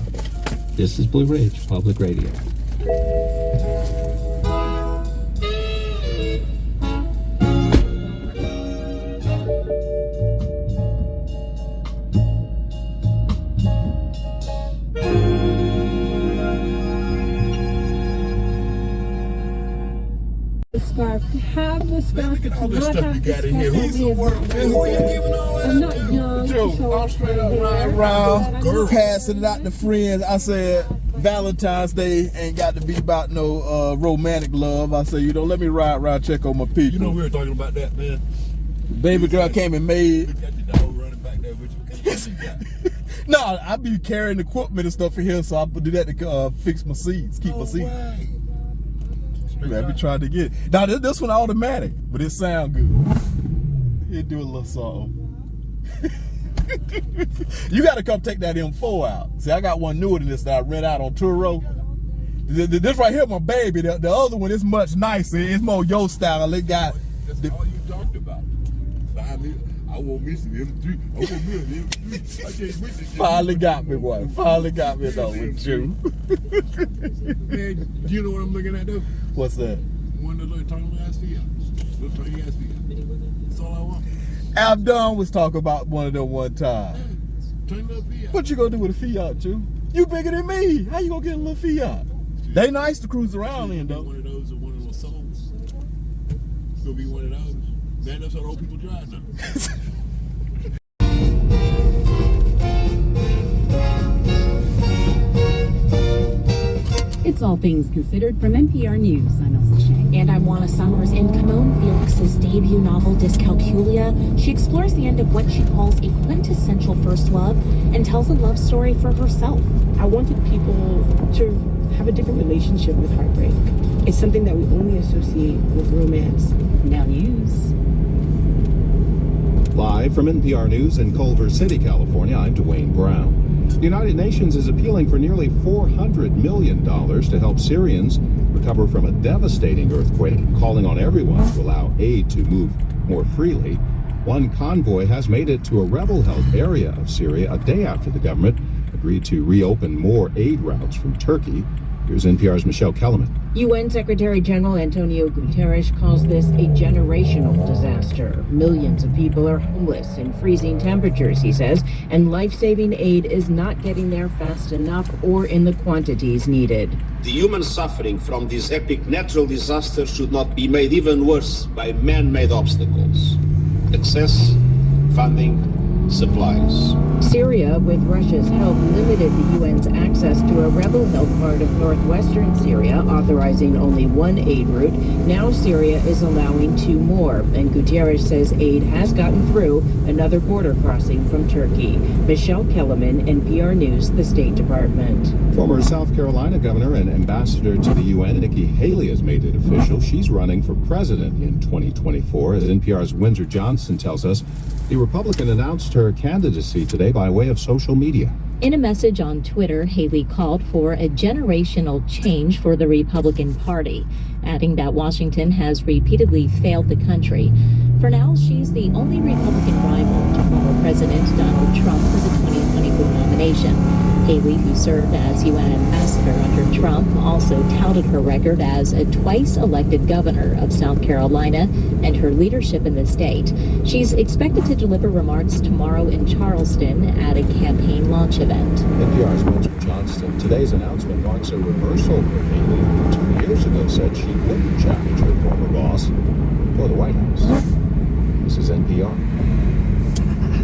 This is Blue Ridge Public Radio. Scarf. Have the scarf. Look at all this not stuff have you the got in scarf. here. Who's the work, man? Who are you giving all that? I'm not young. Joe, so I'm straight up riding around, passing it out to friends. I said Valentine's Day ain't got to be about no romantic love. I said, let me ride around, check on my people. You know we were talking about that, man. Baby girl came and made. Look at the dog running back there with you. No, I be carrying equipment and stuff in here, so I do that to fix my seats, keep my seats. Right. I be trying to get it. Now this one automatic, but it sound good. It do a little something. You got to come take that M4 out. See, I got one newer than this that I rent out on Turo. This right here, my baby. The other one is much nicer. It's more your style. It got. That's all you talked about. I want me some M3. I want me an M3. I can't wait to Finally got me one. Finally got me though with you. Man, you know what I'm looking at though? What's that? One of the little tiny ass feet. Little tiny ass feet. That's all I want. Abdon was talking about one of them one time. Turn the Fiat. What you gonna do with a Fiat, you? You bigger than me. How you gonna get a little Fiat? They nice to cruise around in though. One of those or one of those souls. It's gonna be one of those. Man, that's how old people drive now. It's All Things Considered from NPR News. I'm Elsa Chang. And I'm Juana Summers. In Kimon Felix's debut novel, Dyscalculia, she explores the end of what she calls a quintessential first love and tells a love story for herself. I wanted people to have a different relationship with heartbreak. It's something that we only associate with romance. Now news. Live from NPR News in Culver City, California, I'm Dwayne Brown. The United Nations is appealing for nearly $400 million to help Syrians recover from a devastating earthquake, calling on everyone to allow aid to move more freely. One convoy has made it to a rebel-held area of Syria a day after the government agreed to reopen more aid routes from Turkey. Here's NPR's Michelle Kellerman. UN Secretary General Antonio Guterres calls this a generational disaster. Millions of people are homeless in freezing temperatures, he says, and life-saving aid is not getting there fast enough or in the quantities needed. The human suffering from this epic natural disaster should not be made even worse by man-made obstacles. Access, funding, supplies. Syria, with Russia's help, limited the UN's access to a rebel-held part of northwestern Syria, authorizing only one aid route. Now Syria is allowing two more, and Guterres says aid has gotten through another border crossing from Turkey. Michelle Kellerman, NPR News, the State Department. Former South Carolina governor and ambassador to the UN, Nikki Haley, has made it official. She's running for president in 2024. As NPR's Windsor Johnson tells us, the Republican announced her candidacy today by way of social media. In a message on Twitter, Haley called for a generational change for the Republican Party, adding that Washington has repeatedly failed the country. For now, she's the only Republican rival to former President Donald Trump for the 2024 nomination. Haley, who served as UN ambassador under Trump, also touted her record as a twice-elected governor of South Carolina and her leadership in the state. She's expected to deliver remarks tomorrow in Charleston at a campaign launch event. NPR's Spencer Johnston. Today's announcement marks a reversal for Haley, who 2 years ago said she wouldn't challenge her former boss for the White House. This is NPR.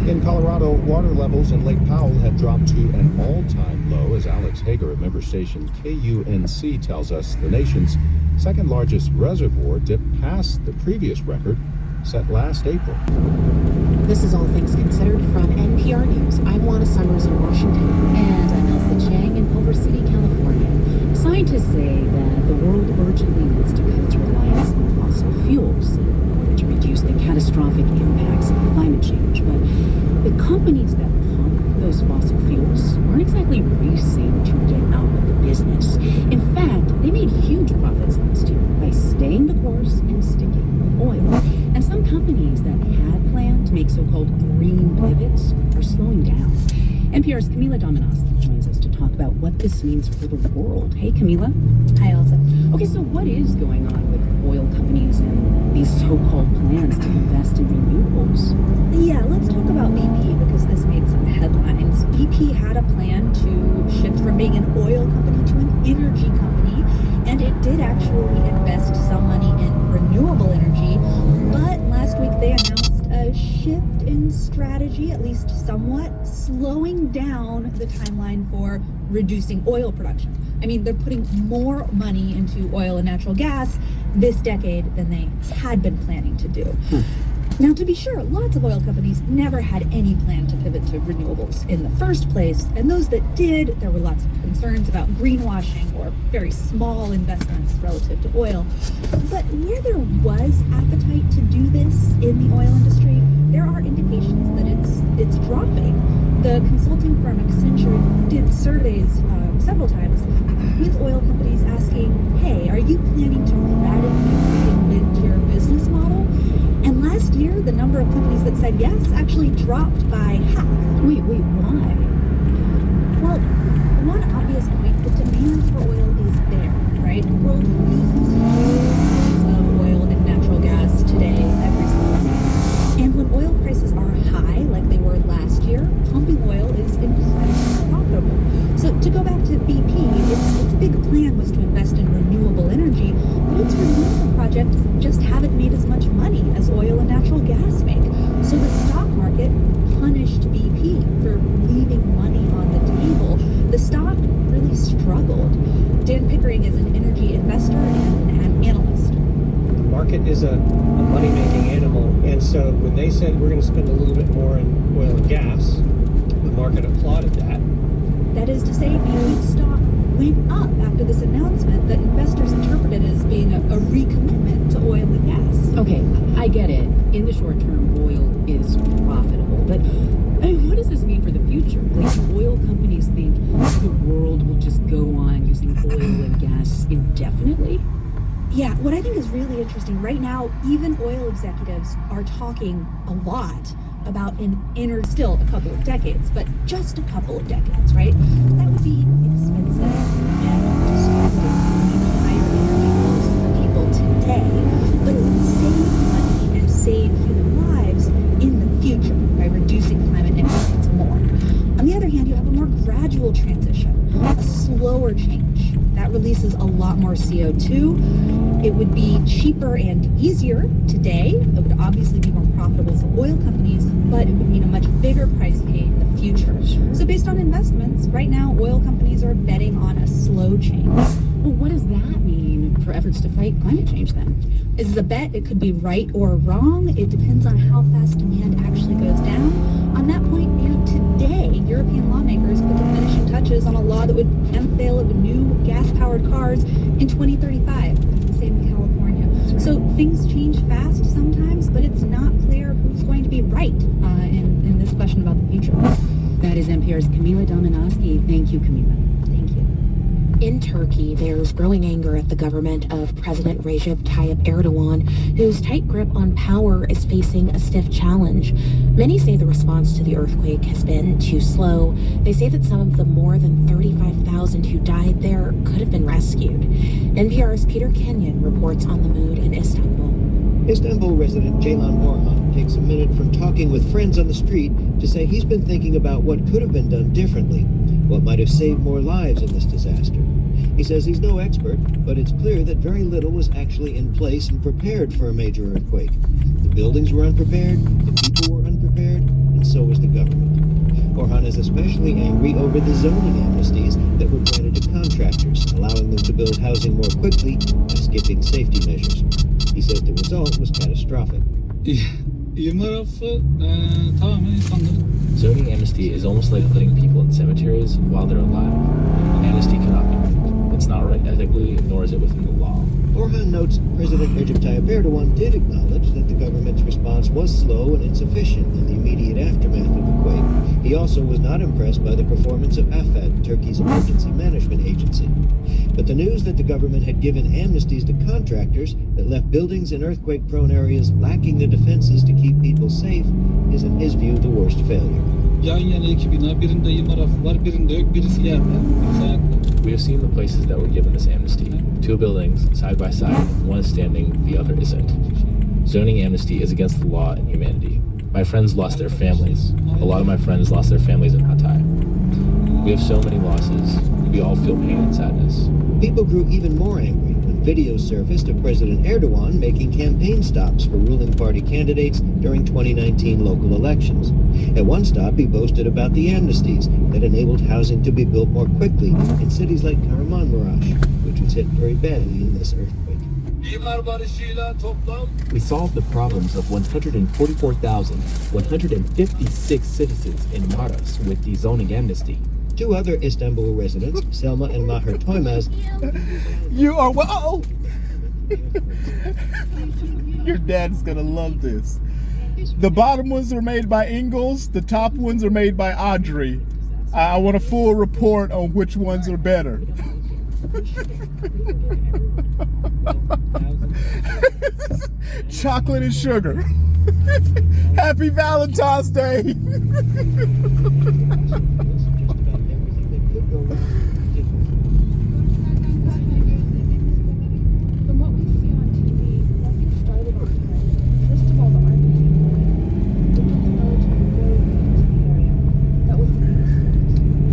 In Colorado, water levels in Lake Powell have dropped to an all-time low, as Alex Hager of member station KUNC tells us the nation's second largest reservoir dipped past the previous record set last April. This is All Things Considered from NPR News. I'm Juana Summers in Washington. And I'm Elsa Chang in Culver City, California. Scientists say that the world urgently needs to cut its reliance on fossil fuels in order to reduce the catastrophic impacts of climate change. But the companies that pump those fossil fuels aren't exactly racing to get out of the business. In fact, they made huge profits last year by staying the course and sticking with oil. And some companies that had planned to make so-called green pivots are slowing down. NPR's Camila Dominowski joins us to talk about what this means for the world. Hey, Camila. Hi, Elsa. Okay, so what is going on with oil companies and these so-called plans to invest in renewables? Yeah, let's talk about BP because this made some headlines. BP had a plan to shift from being an oil company to an energy company, and it did actually invest some money in renewable energy, but last week they announced a shift in strategy, at least somewhat, slowing down the timeline for reducing oil production. I mean, they're putting more money into oil and natural gas this decade than they had been planning to do. Now, to be sure, lots of oil companies never had any plan to pivot to renewables in the first place, and those that did, there were lots of concerns about greenwashing or very small investments relative to oil. But where there was appetite to do this in the oil industry, there are indications that it's dropping. The consulting firm Accenture did surveys several times with oil companies asking, hey, are you planning to radically reinvent your business model? And last year, the number of companies that said yes actually dropped by half. Wait, why? Well, one obvious point, the demand for oil is there, right? The world uses millions of oil and natural gas today, every single day. And when oil prices are high, like they were last year, pumping oil is incredibly profitable. So to go back to BP, its big plan was to invest in renewable energy, but its renewable projects just haven't made as much money as oil and natural gas make. So the stock market punished BP for leaving money on the table. The stock really struggled. Dan Pickering is an energy investor and an analyst. The market is a money-making animal, and so when they said we're going to spend a little bit more in oil and gas, the market applauded that. That is to say, BP's stock went up after this announcement that investors interpreted as being a recommitment to oil and gas. Okay, I get it. In the short term, oil is profitable, but I mean, what does this mean for the future? Like, oil companies think the world will just go on using oil and gas indefinitely? Yeah, what I think is really interesting right now, even oil executives are talking a lot about still a couple of decades, but just a couple of decades, right? That would be expensive and disruptive, higher energy bills for people today, but it would save money and save human lives in the future by reducing climate emissions more. On the other hand, you have a more gradual transition, a slower change that releases a lot more CO2. It would be cheaper and easier today. It would obviously be more profitable for oil companies, but it would mean a much bigger price paid in the future. So based on investments, right now, oil companies are betting on a slow change. Well, what does that mean for efforts to fight climate change then? Is this a bet? It could be right or wrong. It depends on how fast demand actually goes down. On that point, today, European lawmakers put the finishing touches on a law that would unveil new gas-powered cars in 2035. Same in California. So things change fast sometimes, but it's not clear who's going to be right in this question about the future. That is NPR's Camila Dominowski. Thank you, Camila. Thank you. In Turkey, there's growing anger at the government of President Recep Tayyip Erdogan, whose tight grip on power is facing a stiff challenge. Many say the response to the earthquake has been too slow. They say that some of the more than 35,000 who died there could have been rescued. NPR's Peter Kenyon reports on the mood in Istanbul. Istanbul resident Ceylan Orhan takes a minute from talking with friends on the street to say he's been thinking about what could have been done differently, what might have saved more lives in this disaster. He says he's no expert, but it's clear that very little was actually in place and prepared for a major earthquake. The buildings were unprepared, the people were unprepared, and so was the government. Orhan is especially angry over the zoning amnesties that were granted to contractors, allowing them to build housing more quickly by skipping safety measures. He says the result was catastrophic. Zoning amnesty is almost like putting people in cemeteries while they're alive. Amnesty cannot be moved. It's not right ethically, nor is it within the law. Orhan notes President Recep Tayyip Erdogan did acknowledge that the government's response was slow and insufficient in the immediate aftermath of the quake. He also was not impressed by the performance of AFAD, Turkey's emergency management agency. But the news that the government had given amnesties to contractors that left buildings in earthquake-prone areas lacking the defenses to keep people safe is, in his view, the worst failure. We have seen the places that were given this amnesty. Two buildings, side by side, one is standing, the other isn't. Zoning amnesty is against the law and humanity. My friends lost their families. A lot of my friends lost their families in Hatay. We have so many losses. We all feel pain and sadness. People grew even more angry when videos surfaced of President Erdogan making campaign stops for ruling party candidates during 2019 local elections. At one stop, he boasted about the amnesties that enabled housing to be built more quickly in cities like Kahramanmaraş, which was hit very badly in this earthquake. We solved the problems of 144,156 citizens in Maraş with the zoning amnesty. Two other Istanbul residents, Selma and Maher Toymaz. You are well. Your dad's gonna love this. The bottom ones are made by Ingalls. The top ones are made by Audrey. I want a full report on which ones are better. Chocolate and sugar. Happy Valentine's Day. From what we see on TV, nothing started on time. First of all, the army came away. They took the military very into the area. That was the biggest thing.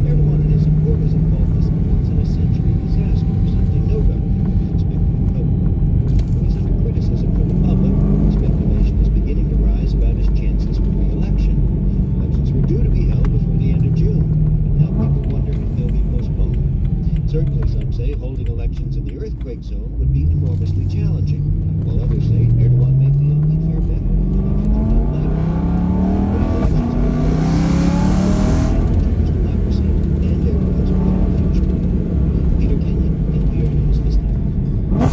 Erdogan and his supporters have called this a once-in-a-century disaster, something no government would expect to cope with. He's under criticism from the public. Speculation is beginning to rise about his chances for re-election. Elections were due to be held before the end of June, but now people wonder if they'll be postponed. Certainly, some say holding elections in the earthquake zone would be enormously challenging, while others say Erdogan may feel he'd fare better if elections are held later. But if elections are held, democracy and Erdogan's political future. Peter Kenyon, NPR News, Istanbul.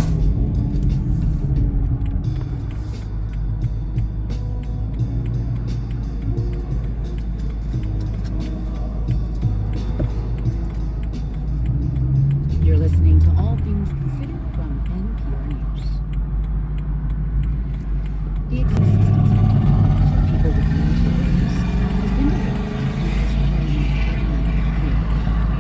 You're listening to All Things Considered from NPR News. The existence of people with mental illness has been developed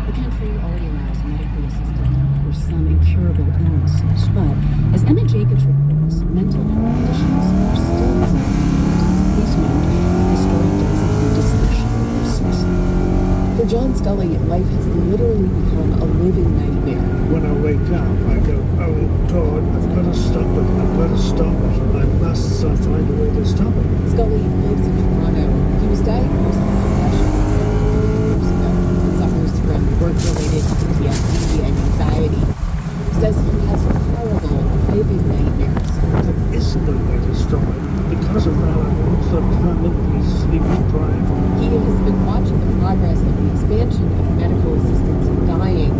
The country already allows medically assisted help for some incurable illnesses, but as Emma Jacobs reports, mental health conditions are still undiagnosed. Please note, the story does include discussion of suicide. For John Scully, life has literally become a living nightmare. When I wake up, I go, oh God, I've got to stop it, I've got to stop it, I must find a way to stop it. Scully lives in Toronto. He was diagnosed with depression 3 years ago and suffers from work-related PTSD and anxiety. He says he has horrible, vivid nightmares. There is no way to stop it. Because of that, I'm also permanently sleep deprived. He has been watching the progress of the expansion of medical assistance in dying,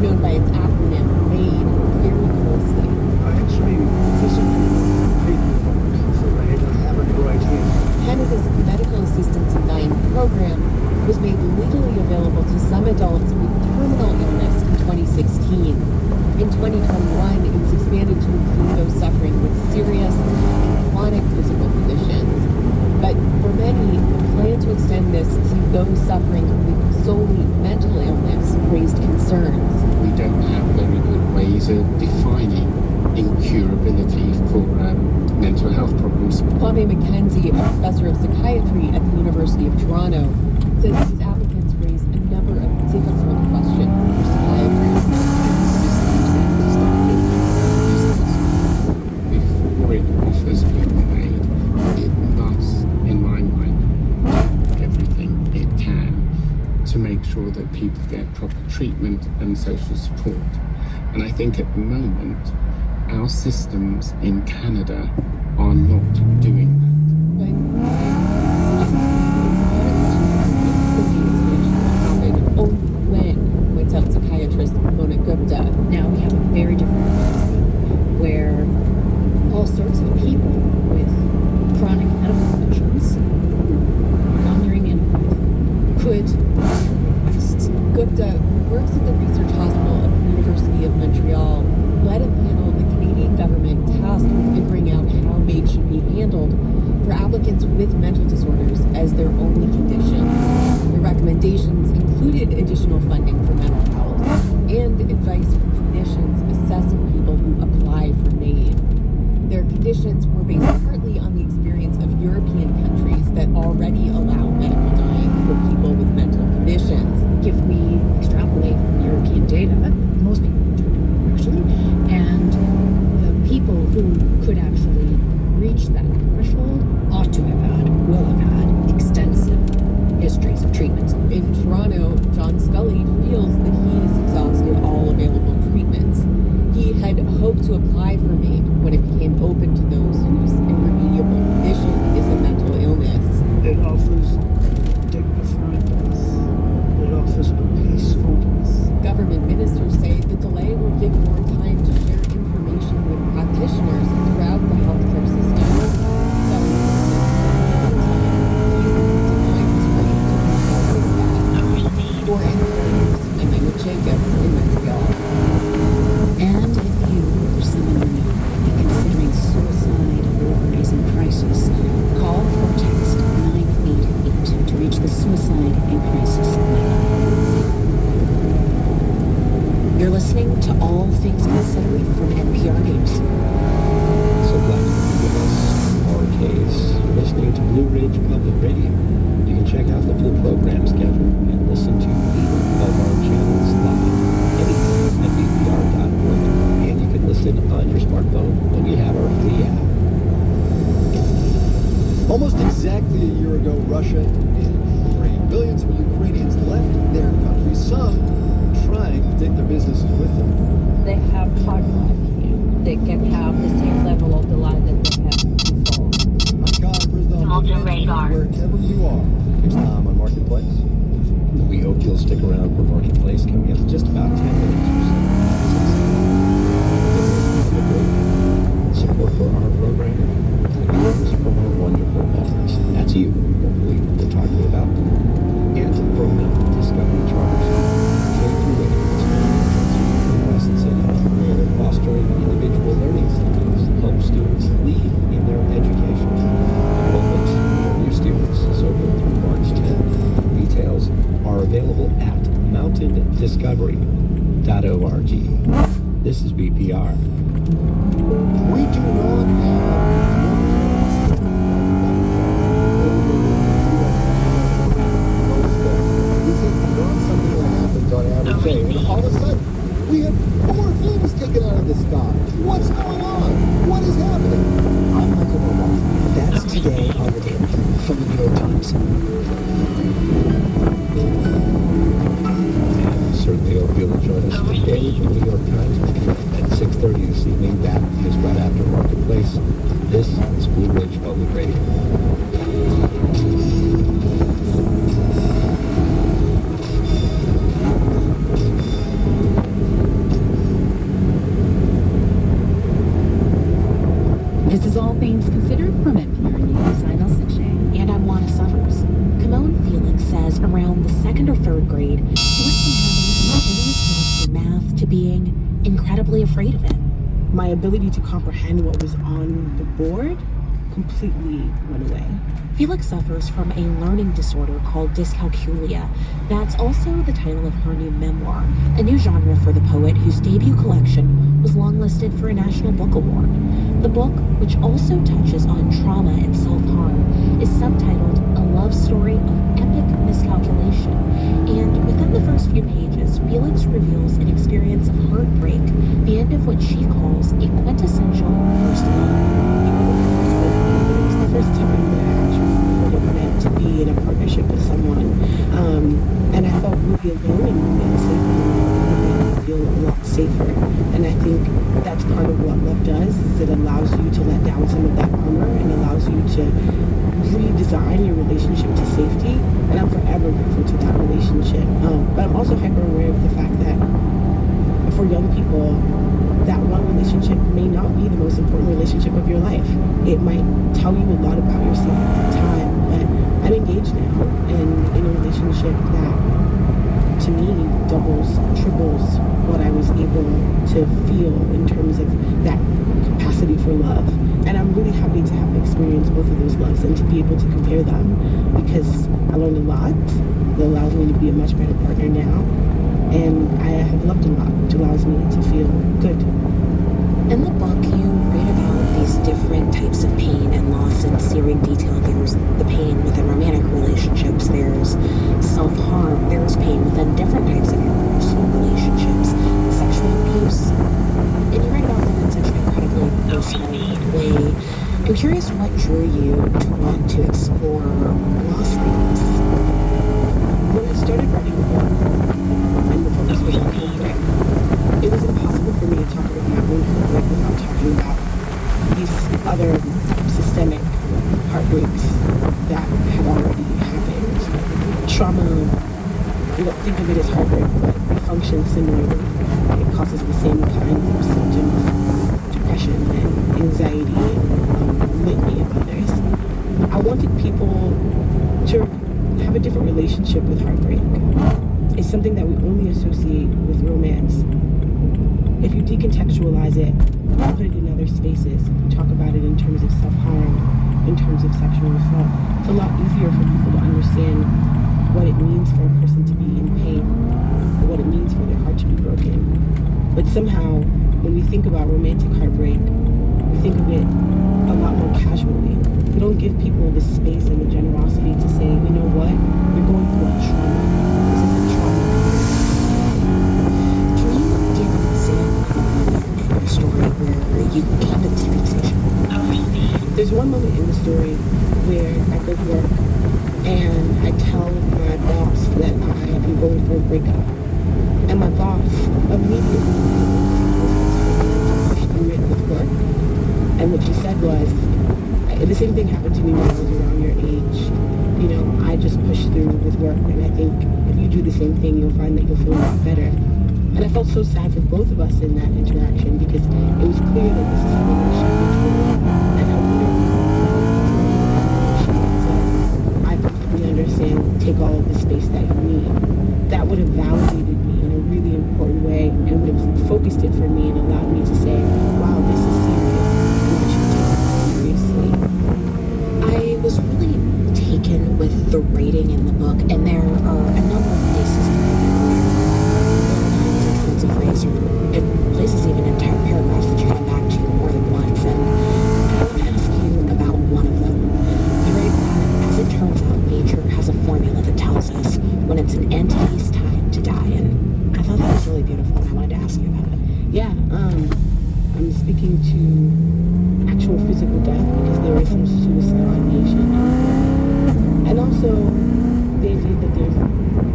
known by its acronym MAID, very closely. I actually physically paperwork for MAID. I have it right here. Canada's medical assistance in dying program was made legal Kwame McKenzie, a professor of psychiatry at the University of Toronto, says these applicants raise a number of difficult questions for psychiatrists. Before it offers people aid, it must, in my mind, do everything it can to make sure that people get proper treatment and social support. And I think at the moment, our systems in Canada are not doing that. When out psychiatrist Mona Gupta. Now we have a very different policy where all sorts of people with chronic medical conditions on their mental health could request. Gupta, who works at the research hospital of the University of Montreal, led a panel the Canadian government tasked with figuring out how MAID should be handled for applicants with mental disorders as their only conditions. The recommendations included additional funding for mental health and advice for clinicians assessing people who apply for MAID. Their conditions were based partly on the experience of European countries that already allow medical dying for people with mental conditions. If we extrapolate from European data, most people do actually, and the people who could actually reach that threshold ought to have had, will have had extensive histories of treatments. In Toronto, John Scully feels that he has exhausted all available treatments. He had hoped to apply for MAID when it became open to those whose irremediable condition is a mental illness. It offers dignified death. It offers a peaceful death. Government ministers say the delay will give more time to share information with practitioners throughout the healthcare system. Scully for interviews and Amanda Jacobs in Montreal. And if you or someone you know may be considering suicide or is in crisis, call or text 988 to reach the Suicide and Crisis Line. You're listening to All Things Considered from NPR News. So glad you could give us our case. You're listening to Blue Ridge Public Radio. You can check out the Blue program schedule and listen to either of our channels live anytime at bpr.org. And you can listen on your smartphone when you have our free app. Almost exactly a year ago, Russia invaded Ukraine. Millions of Ukrainians left their country, some trying to take their businesses with them. They have hard life here. They can have the same level of the life that they had before. I'm Connor Brisbane, wherever you are. Here's Tom on Marketplace. We hope you'll stick around for Marketplace coming up in just about 10 minutes or so. Support for our program comes from our wonderful partners. That's you, hopefully, we're talking about. And from the Discovery Charters, West City, where they're fostering individual learning styles, help students lead in their education. Enrollment for new students is open through March 10th. Details are available at mountaindiscovery.org. This is BPR. We do not This is not something that happens on average day. And all of a sudden, we have 4 things taken out of the sky. What's going on? What is happening? I'm Michael Roman. That's today on the Daily from the New York Times. And certainly hope you'll join us today from the New York Times at 6:30 this evening. That is right after Marketplace. This is Blue Ridge Public Radio. This is All Things Considered from NPR News. I'm Elsa Chang. And I'm Juana Summers. Kimon Felix says around the 2nd or 3rd grade, she went from having an endless love for math to being incredibly afraid of it. My ability to comprehend what was on the board completely went away. Felix suffers from a learning disorder called dyscalculia. That's also the title of her new memoir, a new genre for the poet whose debut collection was longlisted for a National Book Award. The book, which also touches on trauma and self-harm, is subtitled A Love Story of Epic Miscalculation. And within the first few pages, Felix reveals an experience of heartbreak, the end of what she calls a quintessential first love. It was the first time that I actually knew what it meant to be in a partnership with someone. And I felt really alone and really unsafe in the world, and it made me feel a lot safer. And I think that's part of what love does, is it allows you to let down some of that armor and allows you to redesign your relationship to safety. And I'm forever grateful to that relationship. But I'm also hyper aware of the fact that for young people, that one relationship may not be the most important relationship of your life. It might tell you a lot about yourself at the time, but I'm engaged now and in a relationship that, to me, doubles, triples what I was able to feel in terms of that capacity for love. And I'm really happy to have experienced both of those loves and to be able to compare them, because I learned a lot that allows me to be a much better partner now. And I have loved a lot, which allows me to feel good. In the book, you read about these different types of pain and loss in searing detail. There's the pain within romantic relationships, there's self-harm, there's pain within different types of interpersonal relationships, sexual abuse, and you write about them in such an incredibly personal way. I'm curious what drew you to want to explore loss themes. When I started writing the book, and the focus was on heartbreak, it was impossible for me to talk about my own heartbreak without talking about these other systemic heartbreaks that had already happened. Trauma, we don't think of it as heartbreak, but it functions similarly. It causes the same kinds of symptoms, depression and anxiety and litany of others. I wanted people to have a different relationship with heartbreak. It's something that we only associate with romance. If you decontextualize it, put it in other spaces, talk about it in terms of self-harm, in terms of sexual assault, it's a lot easier for people to understand what it means for a person to be in pain, or what it means for their heart to be broken. But somehow, when we think about romantic heartbreak, we think of it a lot more casually. We don't give people the space and the generosity to say, you know what, you're going through a trauma. This is a trauma. Can you give an example of a moment in your story where you came to this realization? There's one moment in the story where I go to work and I tell my boss that I am going for a breakup. And my boss immediately pushed through it with work. And what she said was, the same thing happened to me when I was around your age. You know, I just pushed through with work, and I think if you do the same thing, you'll find that you'll feel a lot better. And I felt so sad for both of us in that interaction, because it was clear that this is something that she was doing. And I wondered, I completely understand, take all of the space that you need. That would have validated me in a really important way, and would have focused it for me and allowed me to say, wow, this is serious, and I should take this seriously. I was really taken with the writing in the book, and there are a number of places where there are phrases and places even entire paragraphs that you come back to more than once. And I want to ask you about one of them. You write that, as it turns out, nature has a formula that tells us when it's an entity's time to die, and I thought that was really beautiful, and I wanted to ask you about it. Yeah, I'm speaking to actual physical death, because there is some suicide ideation. And also the idea that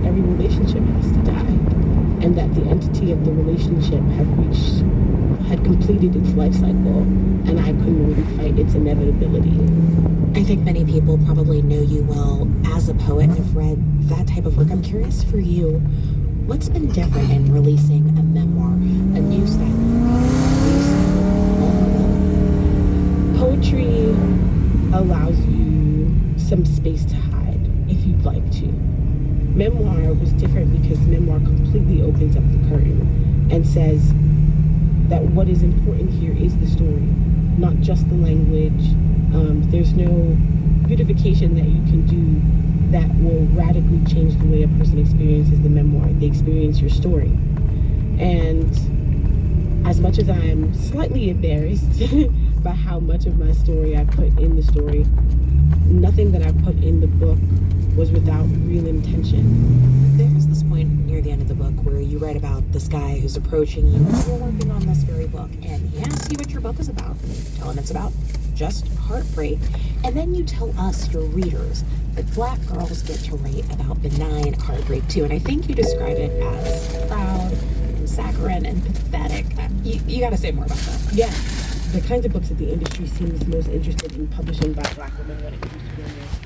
every relationship has to die, and that the entity of the relationship had completed its life cycle, and I couldn't really fight its inevitability. I think many people probably know you well as a poet and have read that type of work. I'm curious for you, what's been different in releasing a memoir, a new style of Poetry allows you some space to hide if you'd like to. Memoir was different because memoir completely opens up the curtain and says that what is important here is the story, not just the language. There's no beautification that you can do that will radically change the way a person experiences the memoir. They experience your story. And as much as I'm slightly embarrassed by how much of my story I put in the story, nothing that I put in the book was without real intention. There's this point near the end of the book where you write about this guy who's approaching you as you're working on this very book, and he asks you what your book is about. Tell him it's about just heartbreak. And then you tell us, your readers, that Black girls get to write about benign heartbreak too. And I think you describe it as proud and saccharine and pathetic. You got to say more about that. Yeah, the kinds of books that the industry seems most interested in publishing by Black women when it comes to romance.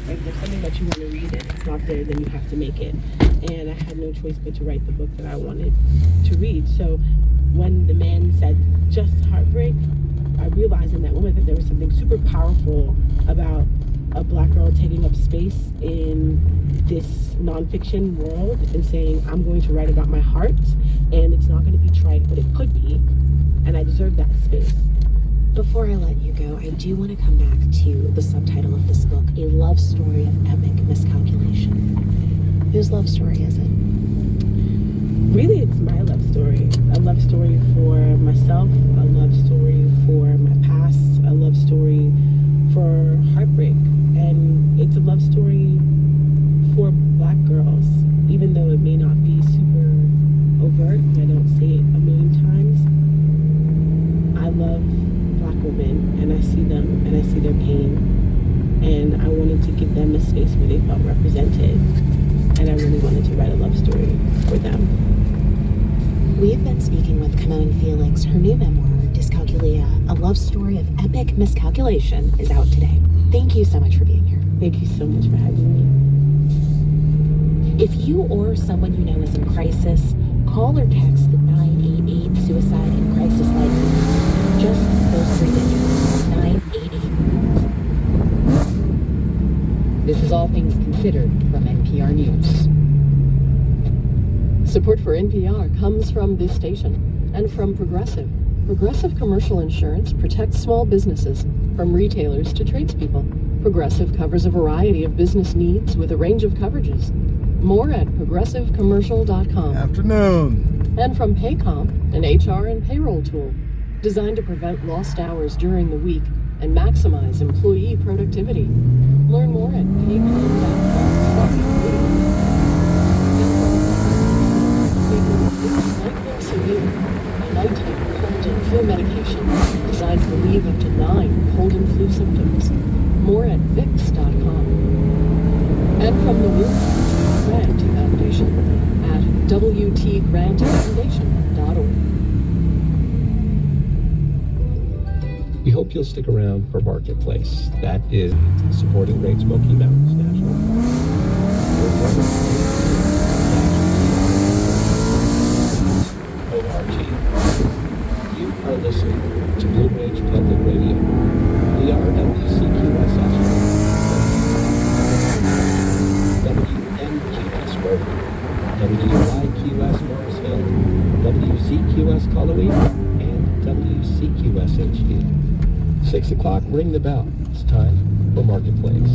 If there's something that you want to read and it's not there, then you have to make it. And I had no choice but to write the book that I wanted to read. So when the man said just heartbreak, I realized in that moment that there was something super powerful about a Black girl taking up space in this nonfiction world and saying, I'm going to write about my heart, and it's not going to be trite, but it could be, and I deserve that space. Before I let you go, I do want to come back to the subtitle of this book, A Love Story of Epic Miscalculation. Whose love story is it? Really, it's my love story. A love story for myself, a love story for my past, a love story for heartbreak. And it's a love story for Black girls, even though it may not be super overt, and I don't say it a million times. I love Black women, and I see them, and I see their pain, and I wanted to give them a space where they felt represented, and I really wanted to write a love story for them. We have been speaking with Kimone Felix. Her new memoir, Dyscalculia, A Love Story of Epic Miscalculation, is out today. Thank you so much for being here. Thank you so much for having me. If you or someone you know is in crisis, call or text the 988 Suicide and Crisis Lifeline. Just those 3 digits, 988. This is All Things Considered from NPR News. Support for NPR comes from this station and from Progressive. Progressive Commercial Insurance protects small businesses, from retailers to tradespeople. Progressive covers a variety of business needs with a range of coverages. More at progressivecommercial.com. Afternoon. And from Paycom, an HR and payroll tool designed to prevent lost hours during the week and maximize employee productivity. Learn more at paycom.com/employee. Nightmare Severe, a nighttime cold and flu medication designed to relieve up to 9 cold and flu symptoms. More at Vicks.com. And from the Will Grant Foundation at WTGrantFoundation.org. We hope you'll stick around for Marketplace. That is supporting Great Smoky Mountains National Park. You are listening to Blue Ridge Public Radio. We are WCQS Asheville, WMQS Berkeley, WYQS Morris Hill, WZQS Colowee, and WCQS HD. 6 o'clock, ring the bell. It's time for Marketplace.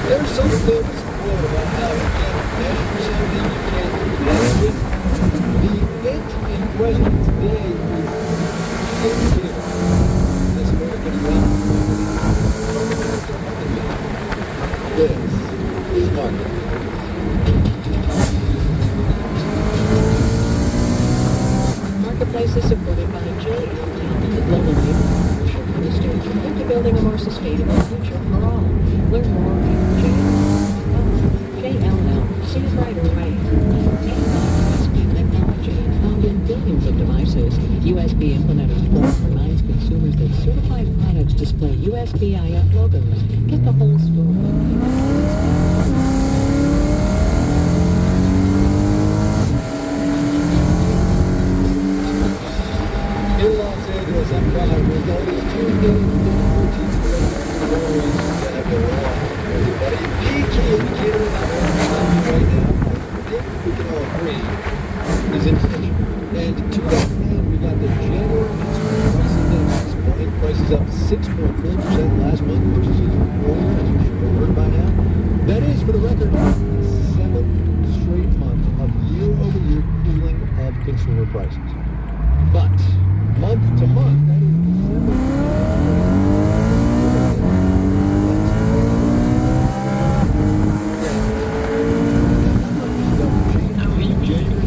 There's some famous quote about how you can't measure something you can't measure it. The event in question today is this American love. This Global leaders for the states commit to building a more sustainable future for all. Learn more at JLL. Sees right away. USB technology found in billions of devices. USB Implementers Plus reminds consumers that certified products display USB-I logos. Get the whole story. In Los Angeles, I'm driving with only 2 days to the 14th that go on. Everybody, the key indicator right now, I think we can all agree, is inflation. And to that end, we got the January consumer price index this morning. Prices up 6.4% last month versus earlier, as you should have heard by now. That is, for the record, the 7th straight month of year-over-year cooling of consumer prices. But month to month, that is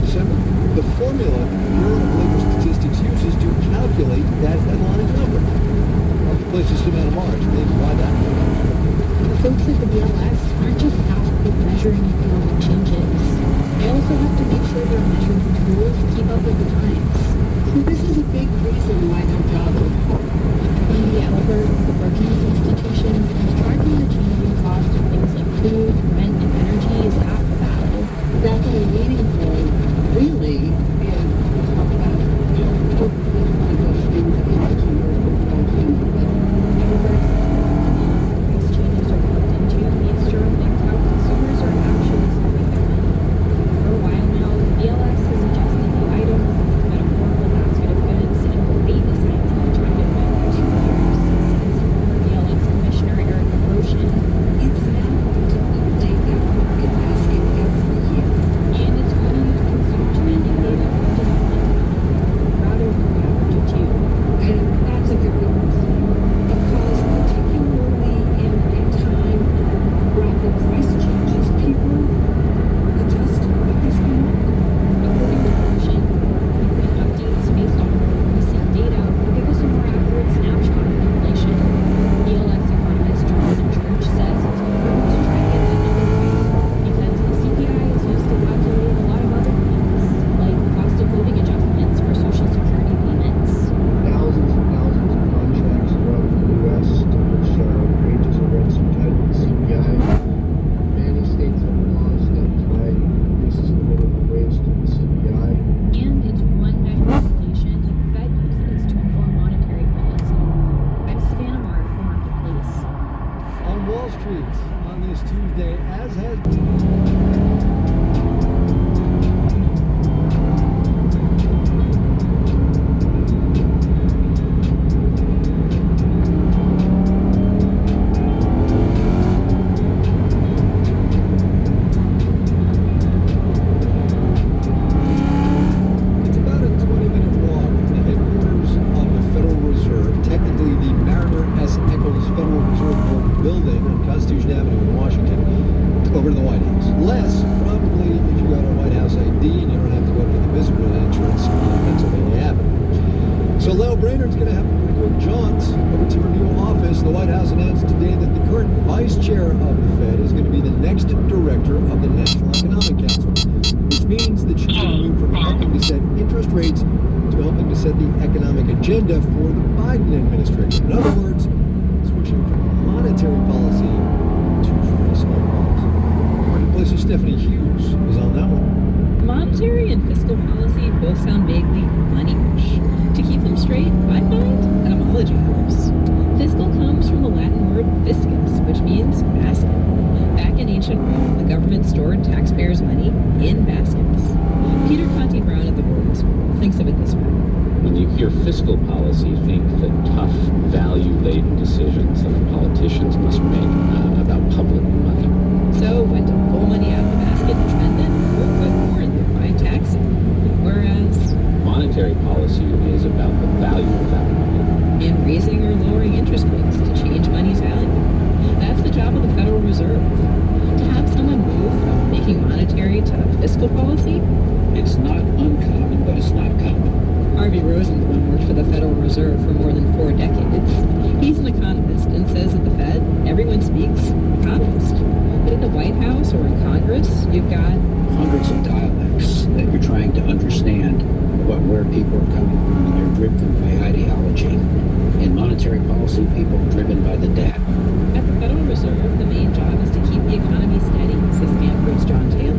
December. The formula the Bureau of Labor Statistics uses to calculate that headline number. Marketplace's Savannah March, maybe why that? The folks at the BLS aren't just out for measuring economic changes. They also have to make sure they're measuring tools to keep up with the times. So this is a big reason why their job is hard. The Albert, the Brookings institutions, is tracking the changing cost of things like food, rent, and energy is half the battle. That's only meaningful, really, if we talk about, those things that consumers don't think about. However, these changes are built into needs to reflect how consumers are actually spending their money. For a while now, the BLS has adjusted the items in its metaphorical basket of goods and will be decided to be tried in 2 years, says former BLS Commissioner Eric Roshan. It's now to update that market basket every year. And it's going to use consumer spending data for design rather than the average of 2. And that's a very good thing, because particularly in a time of rapid price changes, people adjust what they spend. According to Roshan, frequent updates based on recent data will give us a more accurate snapshot of inflation. BLS economist Jonathan Church says it's important to try to get that number right because the CPI is used to calculate a lot of other things, like cost of living adjustments for Social Security payments. Thousands and thousands of contracts throughout the U.S. to which wages and rents are tied to the CPI. Many states have laws that tie increases in minimum wage to the CPI. And it's one measure of inflation that the Fed uses to inform monetary policy. I'm Savannah Mark for Marketplace. on Wall Street on this Tuesday, as has It's about a 20-minute walk from the headquarters of the Federal Reserve, technically the Mariner S. Eccles Federal Reserve Board building on Constitution Avenue in Washington, over to the White House. Less, probably, if you got a White House ID and you don't have to go to the visitor entrance on Pennsylvania Avenue. So Leo Brainerd's going to have a pretty quick jaunt over to her new office. The White House announced today that the current vice chair of the Fed is going to be the next director of the National Economic Council, which means that she's going to move from helping to set interest rates to helping to set the economic agenda for the Biden administration. In other words, switching from monetary policy to fiscal policy. Marketplace's Stephanie Hughes is on that one. Monetary and fiscal policy both sound vaguely money-ish. To keep them straight, I find etymology helps. Fiscal comes from the Latin word fiscus, which means basket. Back in ancient Rome, the government stored taxpayers' money in baskets. Peter Conti Brown at the Boards thinks of it this way. When you hear fiscal policy, think the tough, value-laden decisions that the politicians must make about public money. So when to pull money out of the basket and spend it, or put more in there by taxing. Whereas Monetary policy is about the value of that money. in raising or lowering interest rates to change money's value. That's the job of the Federal Reserve. To have someone move from making monetary to fiscal policy, It's not uncommon, but it's not common. Harvey Rosenblum worked for the Federal Reserve Reserve for more than 4 decades. He's an economist and says at the Fed, everyone speaks economist. But at the White House or in Congress, you've got hundreds of dialects that you're trying to understand where people are coming from, and they're driven by ideology. In monetary policy, people are driven by the debt. At the Federal Reserve, the main job is to keep the economy steady, says Stanford's John Taylor.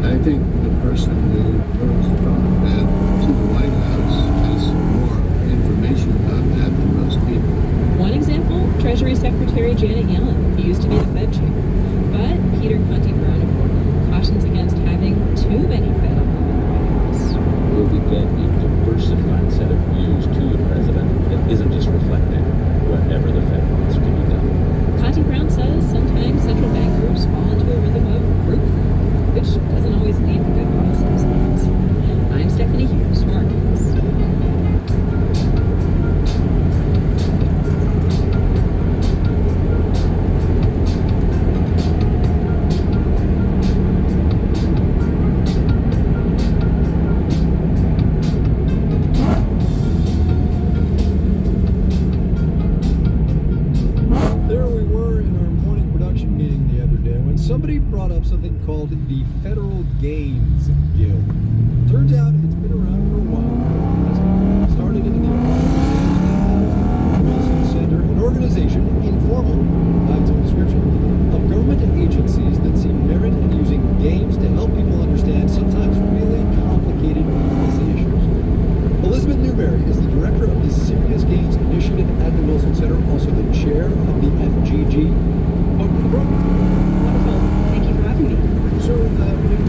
I think the person who goes from that to the White House has more information about that than most people. One example, Treasury Secretary Janet Yellen, who used to be the Fed chair. But Peter Brown cautions against having too many Fed in the White House. Will we get a diversified set of views to the president that isn't just reflecting whatever the Fed wants to be done? Conti Brown says sometimes central bankers fall into a rhythm of groupthink, which doesn't always lead to good policy results. I'm Stephanie Hughes, Markets. Somebody brought up something called the Federal Games Guild. Turns out it's been around for a while. It started in the Wilson Center, an organization, informal, by its own description, of government agencies that see merit in using games to help people understand sometimes really complicated policy issues. Elizabeth Newberry is the director of the Serious Games Initiative at the Wilson Center, also the chair of the FGG. Thank you for having me. So, when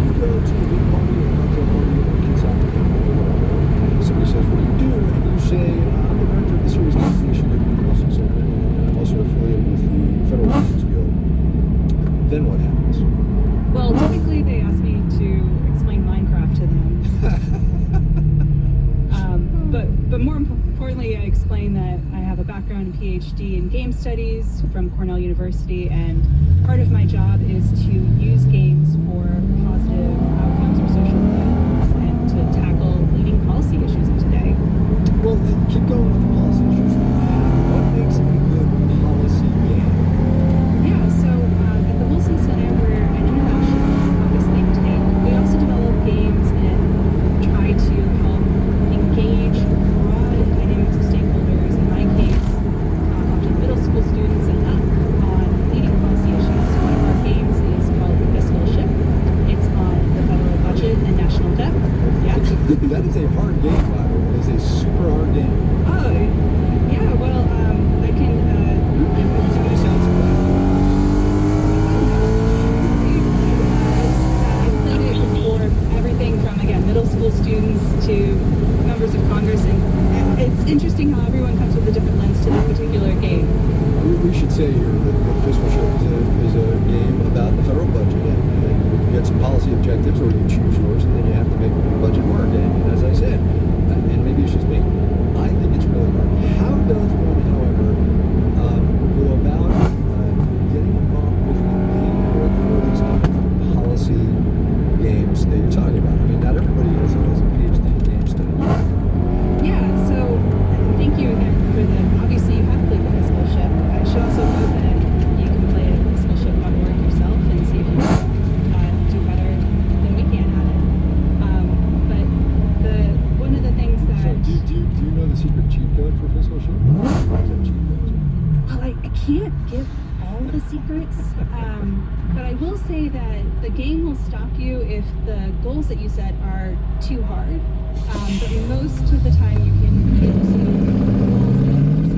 you go to a big party or a cocktail party or a kids' soccer game or whatever, and somebody says, what do you do? And you say, I'm the director of the Serious Games Initiative at the Wilson Center, and I'm also affiliated with the Federal Games Guild. Then what happens? Well, typically they ask me to explain Minecraft to them. But more importantly, I explain that I have a background in PhD in game studies from Cornell University, and part of my job is to use games for positive outcomes or social good and to tackle leading policy issues of today. Well, keep going with the policy issues. What makes a good policy game? Yeah, so at the Wilson Center, we're an international focused think tank. We also develop games and try to help engage broad dynamics of stakeholders, in my case, often middle school students and up, on leading policy issues. One of our games is called Fiscal Ship. It's on the federal budget and national debt. Yeah. That is a hard game, by the way. It is a super hard game. Oh, yeah, well, I can... Somebody sounds I've played it before, everything from, again, middle school students to members of Congress, and it's interesting how everyone comes with a different lens to this particular game. We should say here that Fiscal Ship is a game about the federal budget, and you get some policy objectives, or you choose yours, and then you have to make the budget work. And as I said, and maybe it's just me, I think it's really hard. How does one, however, go about getting involved with the game work for these kind of policy games that you're talking about? I mean, not everybody has a PhD in game studies. Yeah, so thank you again for the, obviously you have played the Fiscal Ship. I should also note that you can play fiscalship.org yourself and see if you do better than we can at it. But one of the things that... So do you know the secret cheat code for Fiscal Ship? Well, I can't give all the secrets, but I will say that the game will stop you if the goals that you set are too hard. But most of the time you can get to goals that are just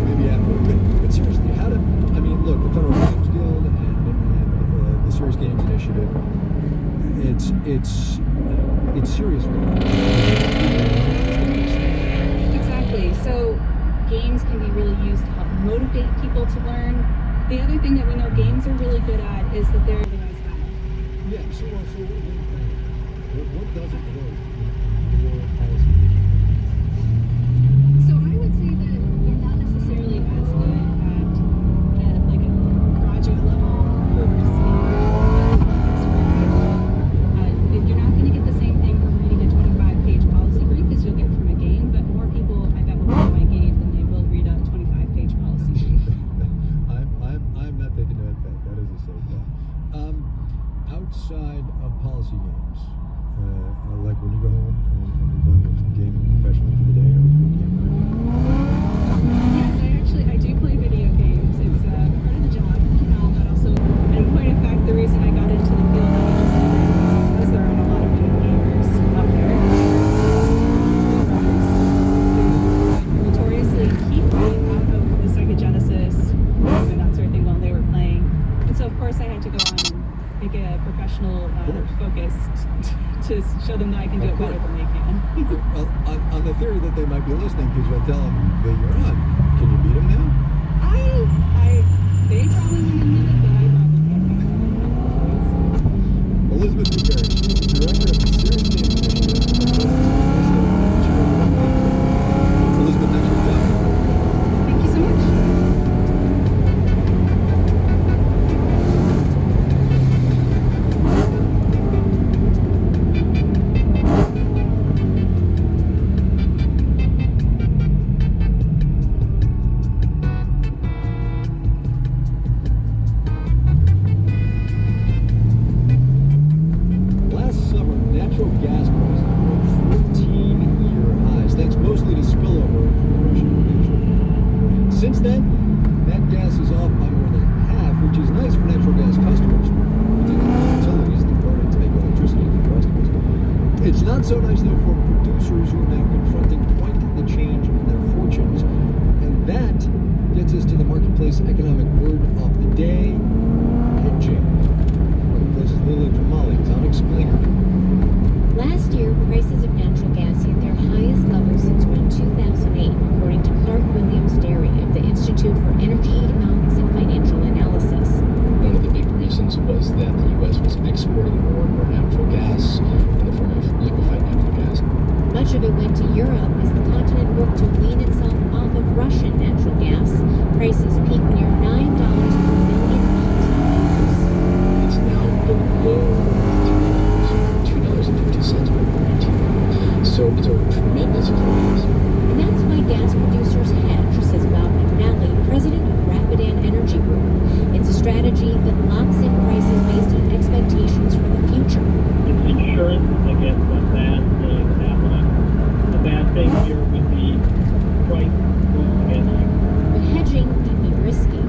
maybe after. But seriously, how do... I mean, look, the Federal Games Guild and the Serious Games Initiative, it's serious work. Exactly. So games can be really used to help motivate people to learn. The other thing that we know games are really good at is that they're organized that. Yeah, so what does it work for policy? So I would say that they're not necessarily as good at like a graduate level course side of policy games? Like when you go home and you're done with gaming professionally for the day, or you game Yes, I do play video games. It's part of the job, but also, in point of fact, the reason I got into the field that I just did was because there aren't a lot of women gamers out there. Notoriously keep me out of the Sega Genesis and that sort of thing while they were playing. And so, of course, I had to go on and make a professional focus to show them that I can do it better than they can. Well, on the theory that they might be listening, because you'll tell them that you're on. Can you beat them now? They probably wouldn't admit it, but I probably can. Elizabeth Newberry, she's the director of the Serious Games Initiative. Elizabeth, thanks for your time. Thank you so much. Last summer, natural gas prices were at 14-year highs, thanks mostly to spillover from the Russian invasion. Since then, nat gas is off by more than half, which is nice for natural gas customers, particularly utilities that burn it to make electricity for the rest of us. It's not so nice, though, for producers who are now confronting quite the change in their fortunes. And that gets us to the marketplace economic word of the day, hedging. Marketplace's Lily Jamali is on Explainer. Last year, prices of natural gas hit their highest level since around 2008, according to Clark Williams Derry of the Institute for Energy Economics and Financial Analysis. One of the big reasons was that the U.S. was exporting more and more natural gas in the form of liquefied natural gas. Much of it went to Europe as the continent worked to wean itself off of Russian natural gas. Prices peaked near $9 per million BTUs. It's now below $2.50 per BTU. So it's a tremendous increase. And that's why gas producers hedge, says Bob McNally, president of Rapidan Energy Group. It's a strategy that locks in prices based on expectations for the future. It's insurance against a bad thing happening. The bad thing here would be price moves against you. But hedging can be risky.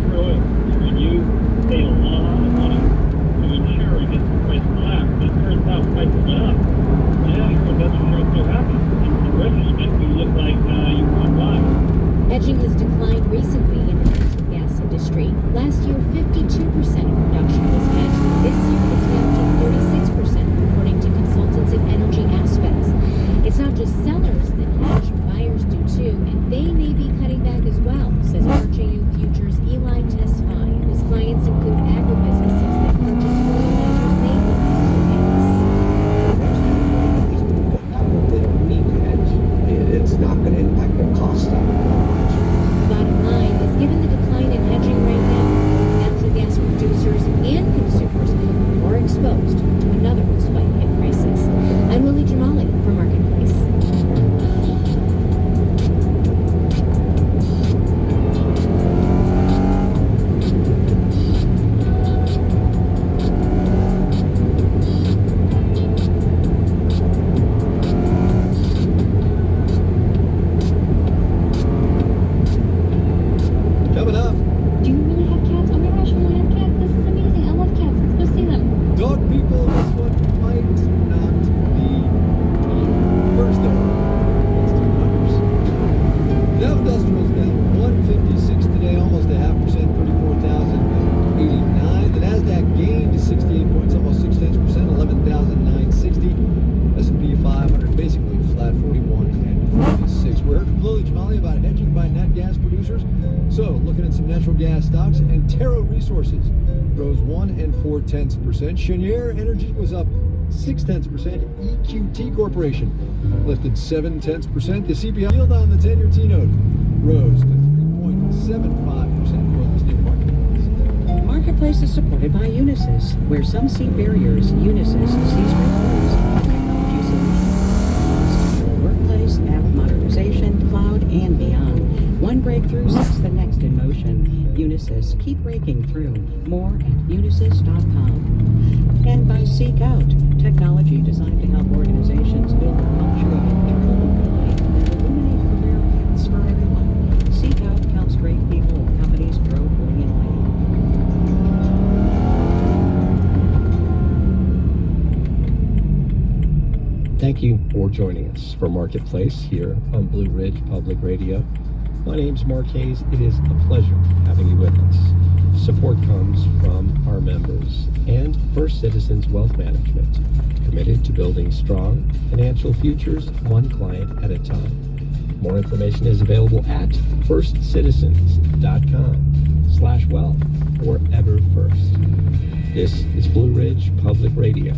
True. When you pay a lot of money to insure against the price collapse, but it turns out prices went up. Yeah, your investors aren't so happy. In retrospect, you look like you won wise. Hedging has declined recently in the natural gas industry. Last year, 52% of production was hedged. This year, it's down to 36%, according to consultants at Energy Aspects. It's not just sellers that hedge, buyers do too, and they may be cutting back as well, says RJU Futures Eli Tesfaye, whose clients include agribusinesses that purchase fertilizers made with natural gas. They don't need to hedge. It's not going to impact their costs that much. The bottom line is, given the decline in hedging right now, natural gas producers and consumers are more exposed to another spike in prices. I'm Lily Jamali for Marketplace. Coming up, Do you really have cats? Oh my gosh, you really have cats? This is amazing. I love cats. Let's go see them. dog people, this one might not be real. First though, let's do numbers. Dow Industrial's down 156 today, almost a 0.5%, 34,089. The Nasdaq gained 68 points, almost 0.6%, 11,960. S&P 500 basically flat, 41 and 46. We heard from Lily Jamali about hedging by nat gas producers. So, looking at some natural gas stocks, and Antero Resources rose 1 4/10%. Cheniere Energy was up 0.6%. EQT Corporation lifted 0.7%. The CPI yield on the 10-year T-note rose to 3.75%. You're listening to Marketplace. Marketplace is supported by Unisys. Where some see barriers, Unisys sees breakthroughs in technology solutions. To your workplace, app modernization, cloud, and beyond. One breakthrough sets the next in motion. Unisys, keep breaking through. More at unisys.com. Seek out technology designed to help organizations build a culture of internal mobility and illuminate career paths for everyone. Seek out helps great people and companies grow brilliantly. Thank you for joining us for Marketplace here on Blue Ridge Public Radio. My name's Mark Hayes. It is a pleasure having you with us. Support comes from our members and First Citizens Wealth Management, committed to building strong financial futures one client at a time. More information is available at firstcitizens.com/wealth or ever first. This is Blue Ridge Public Radio.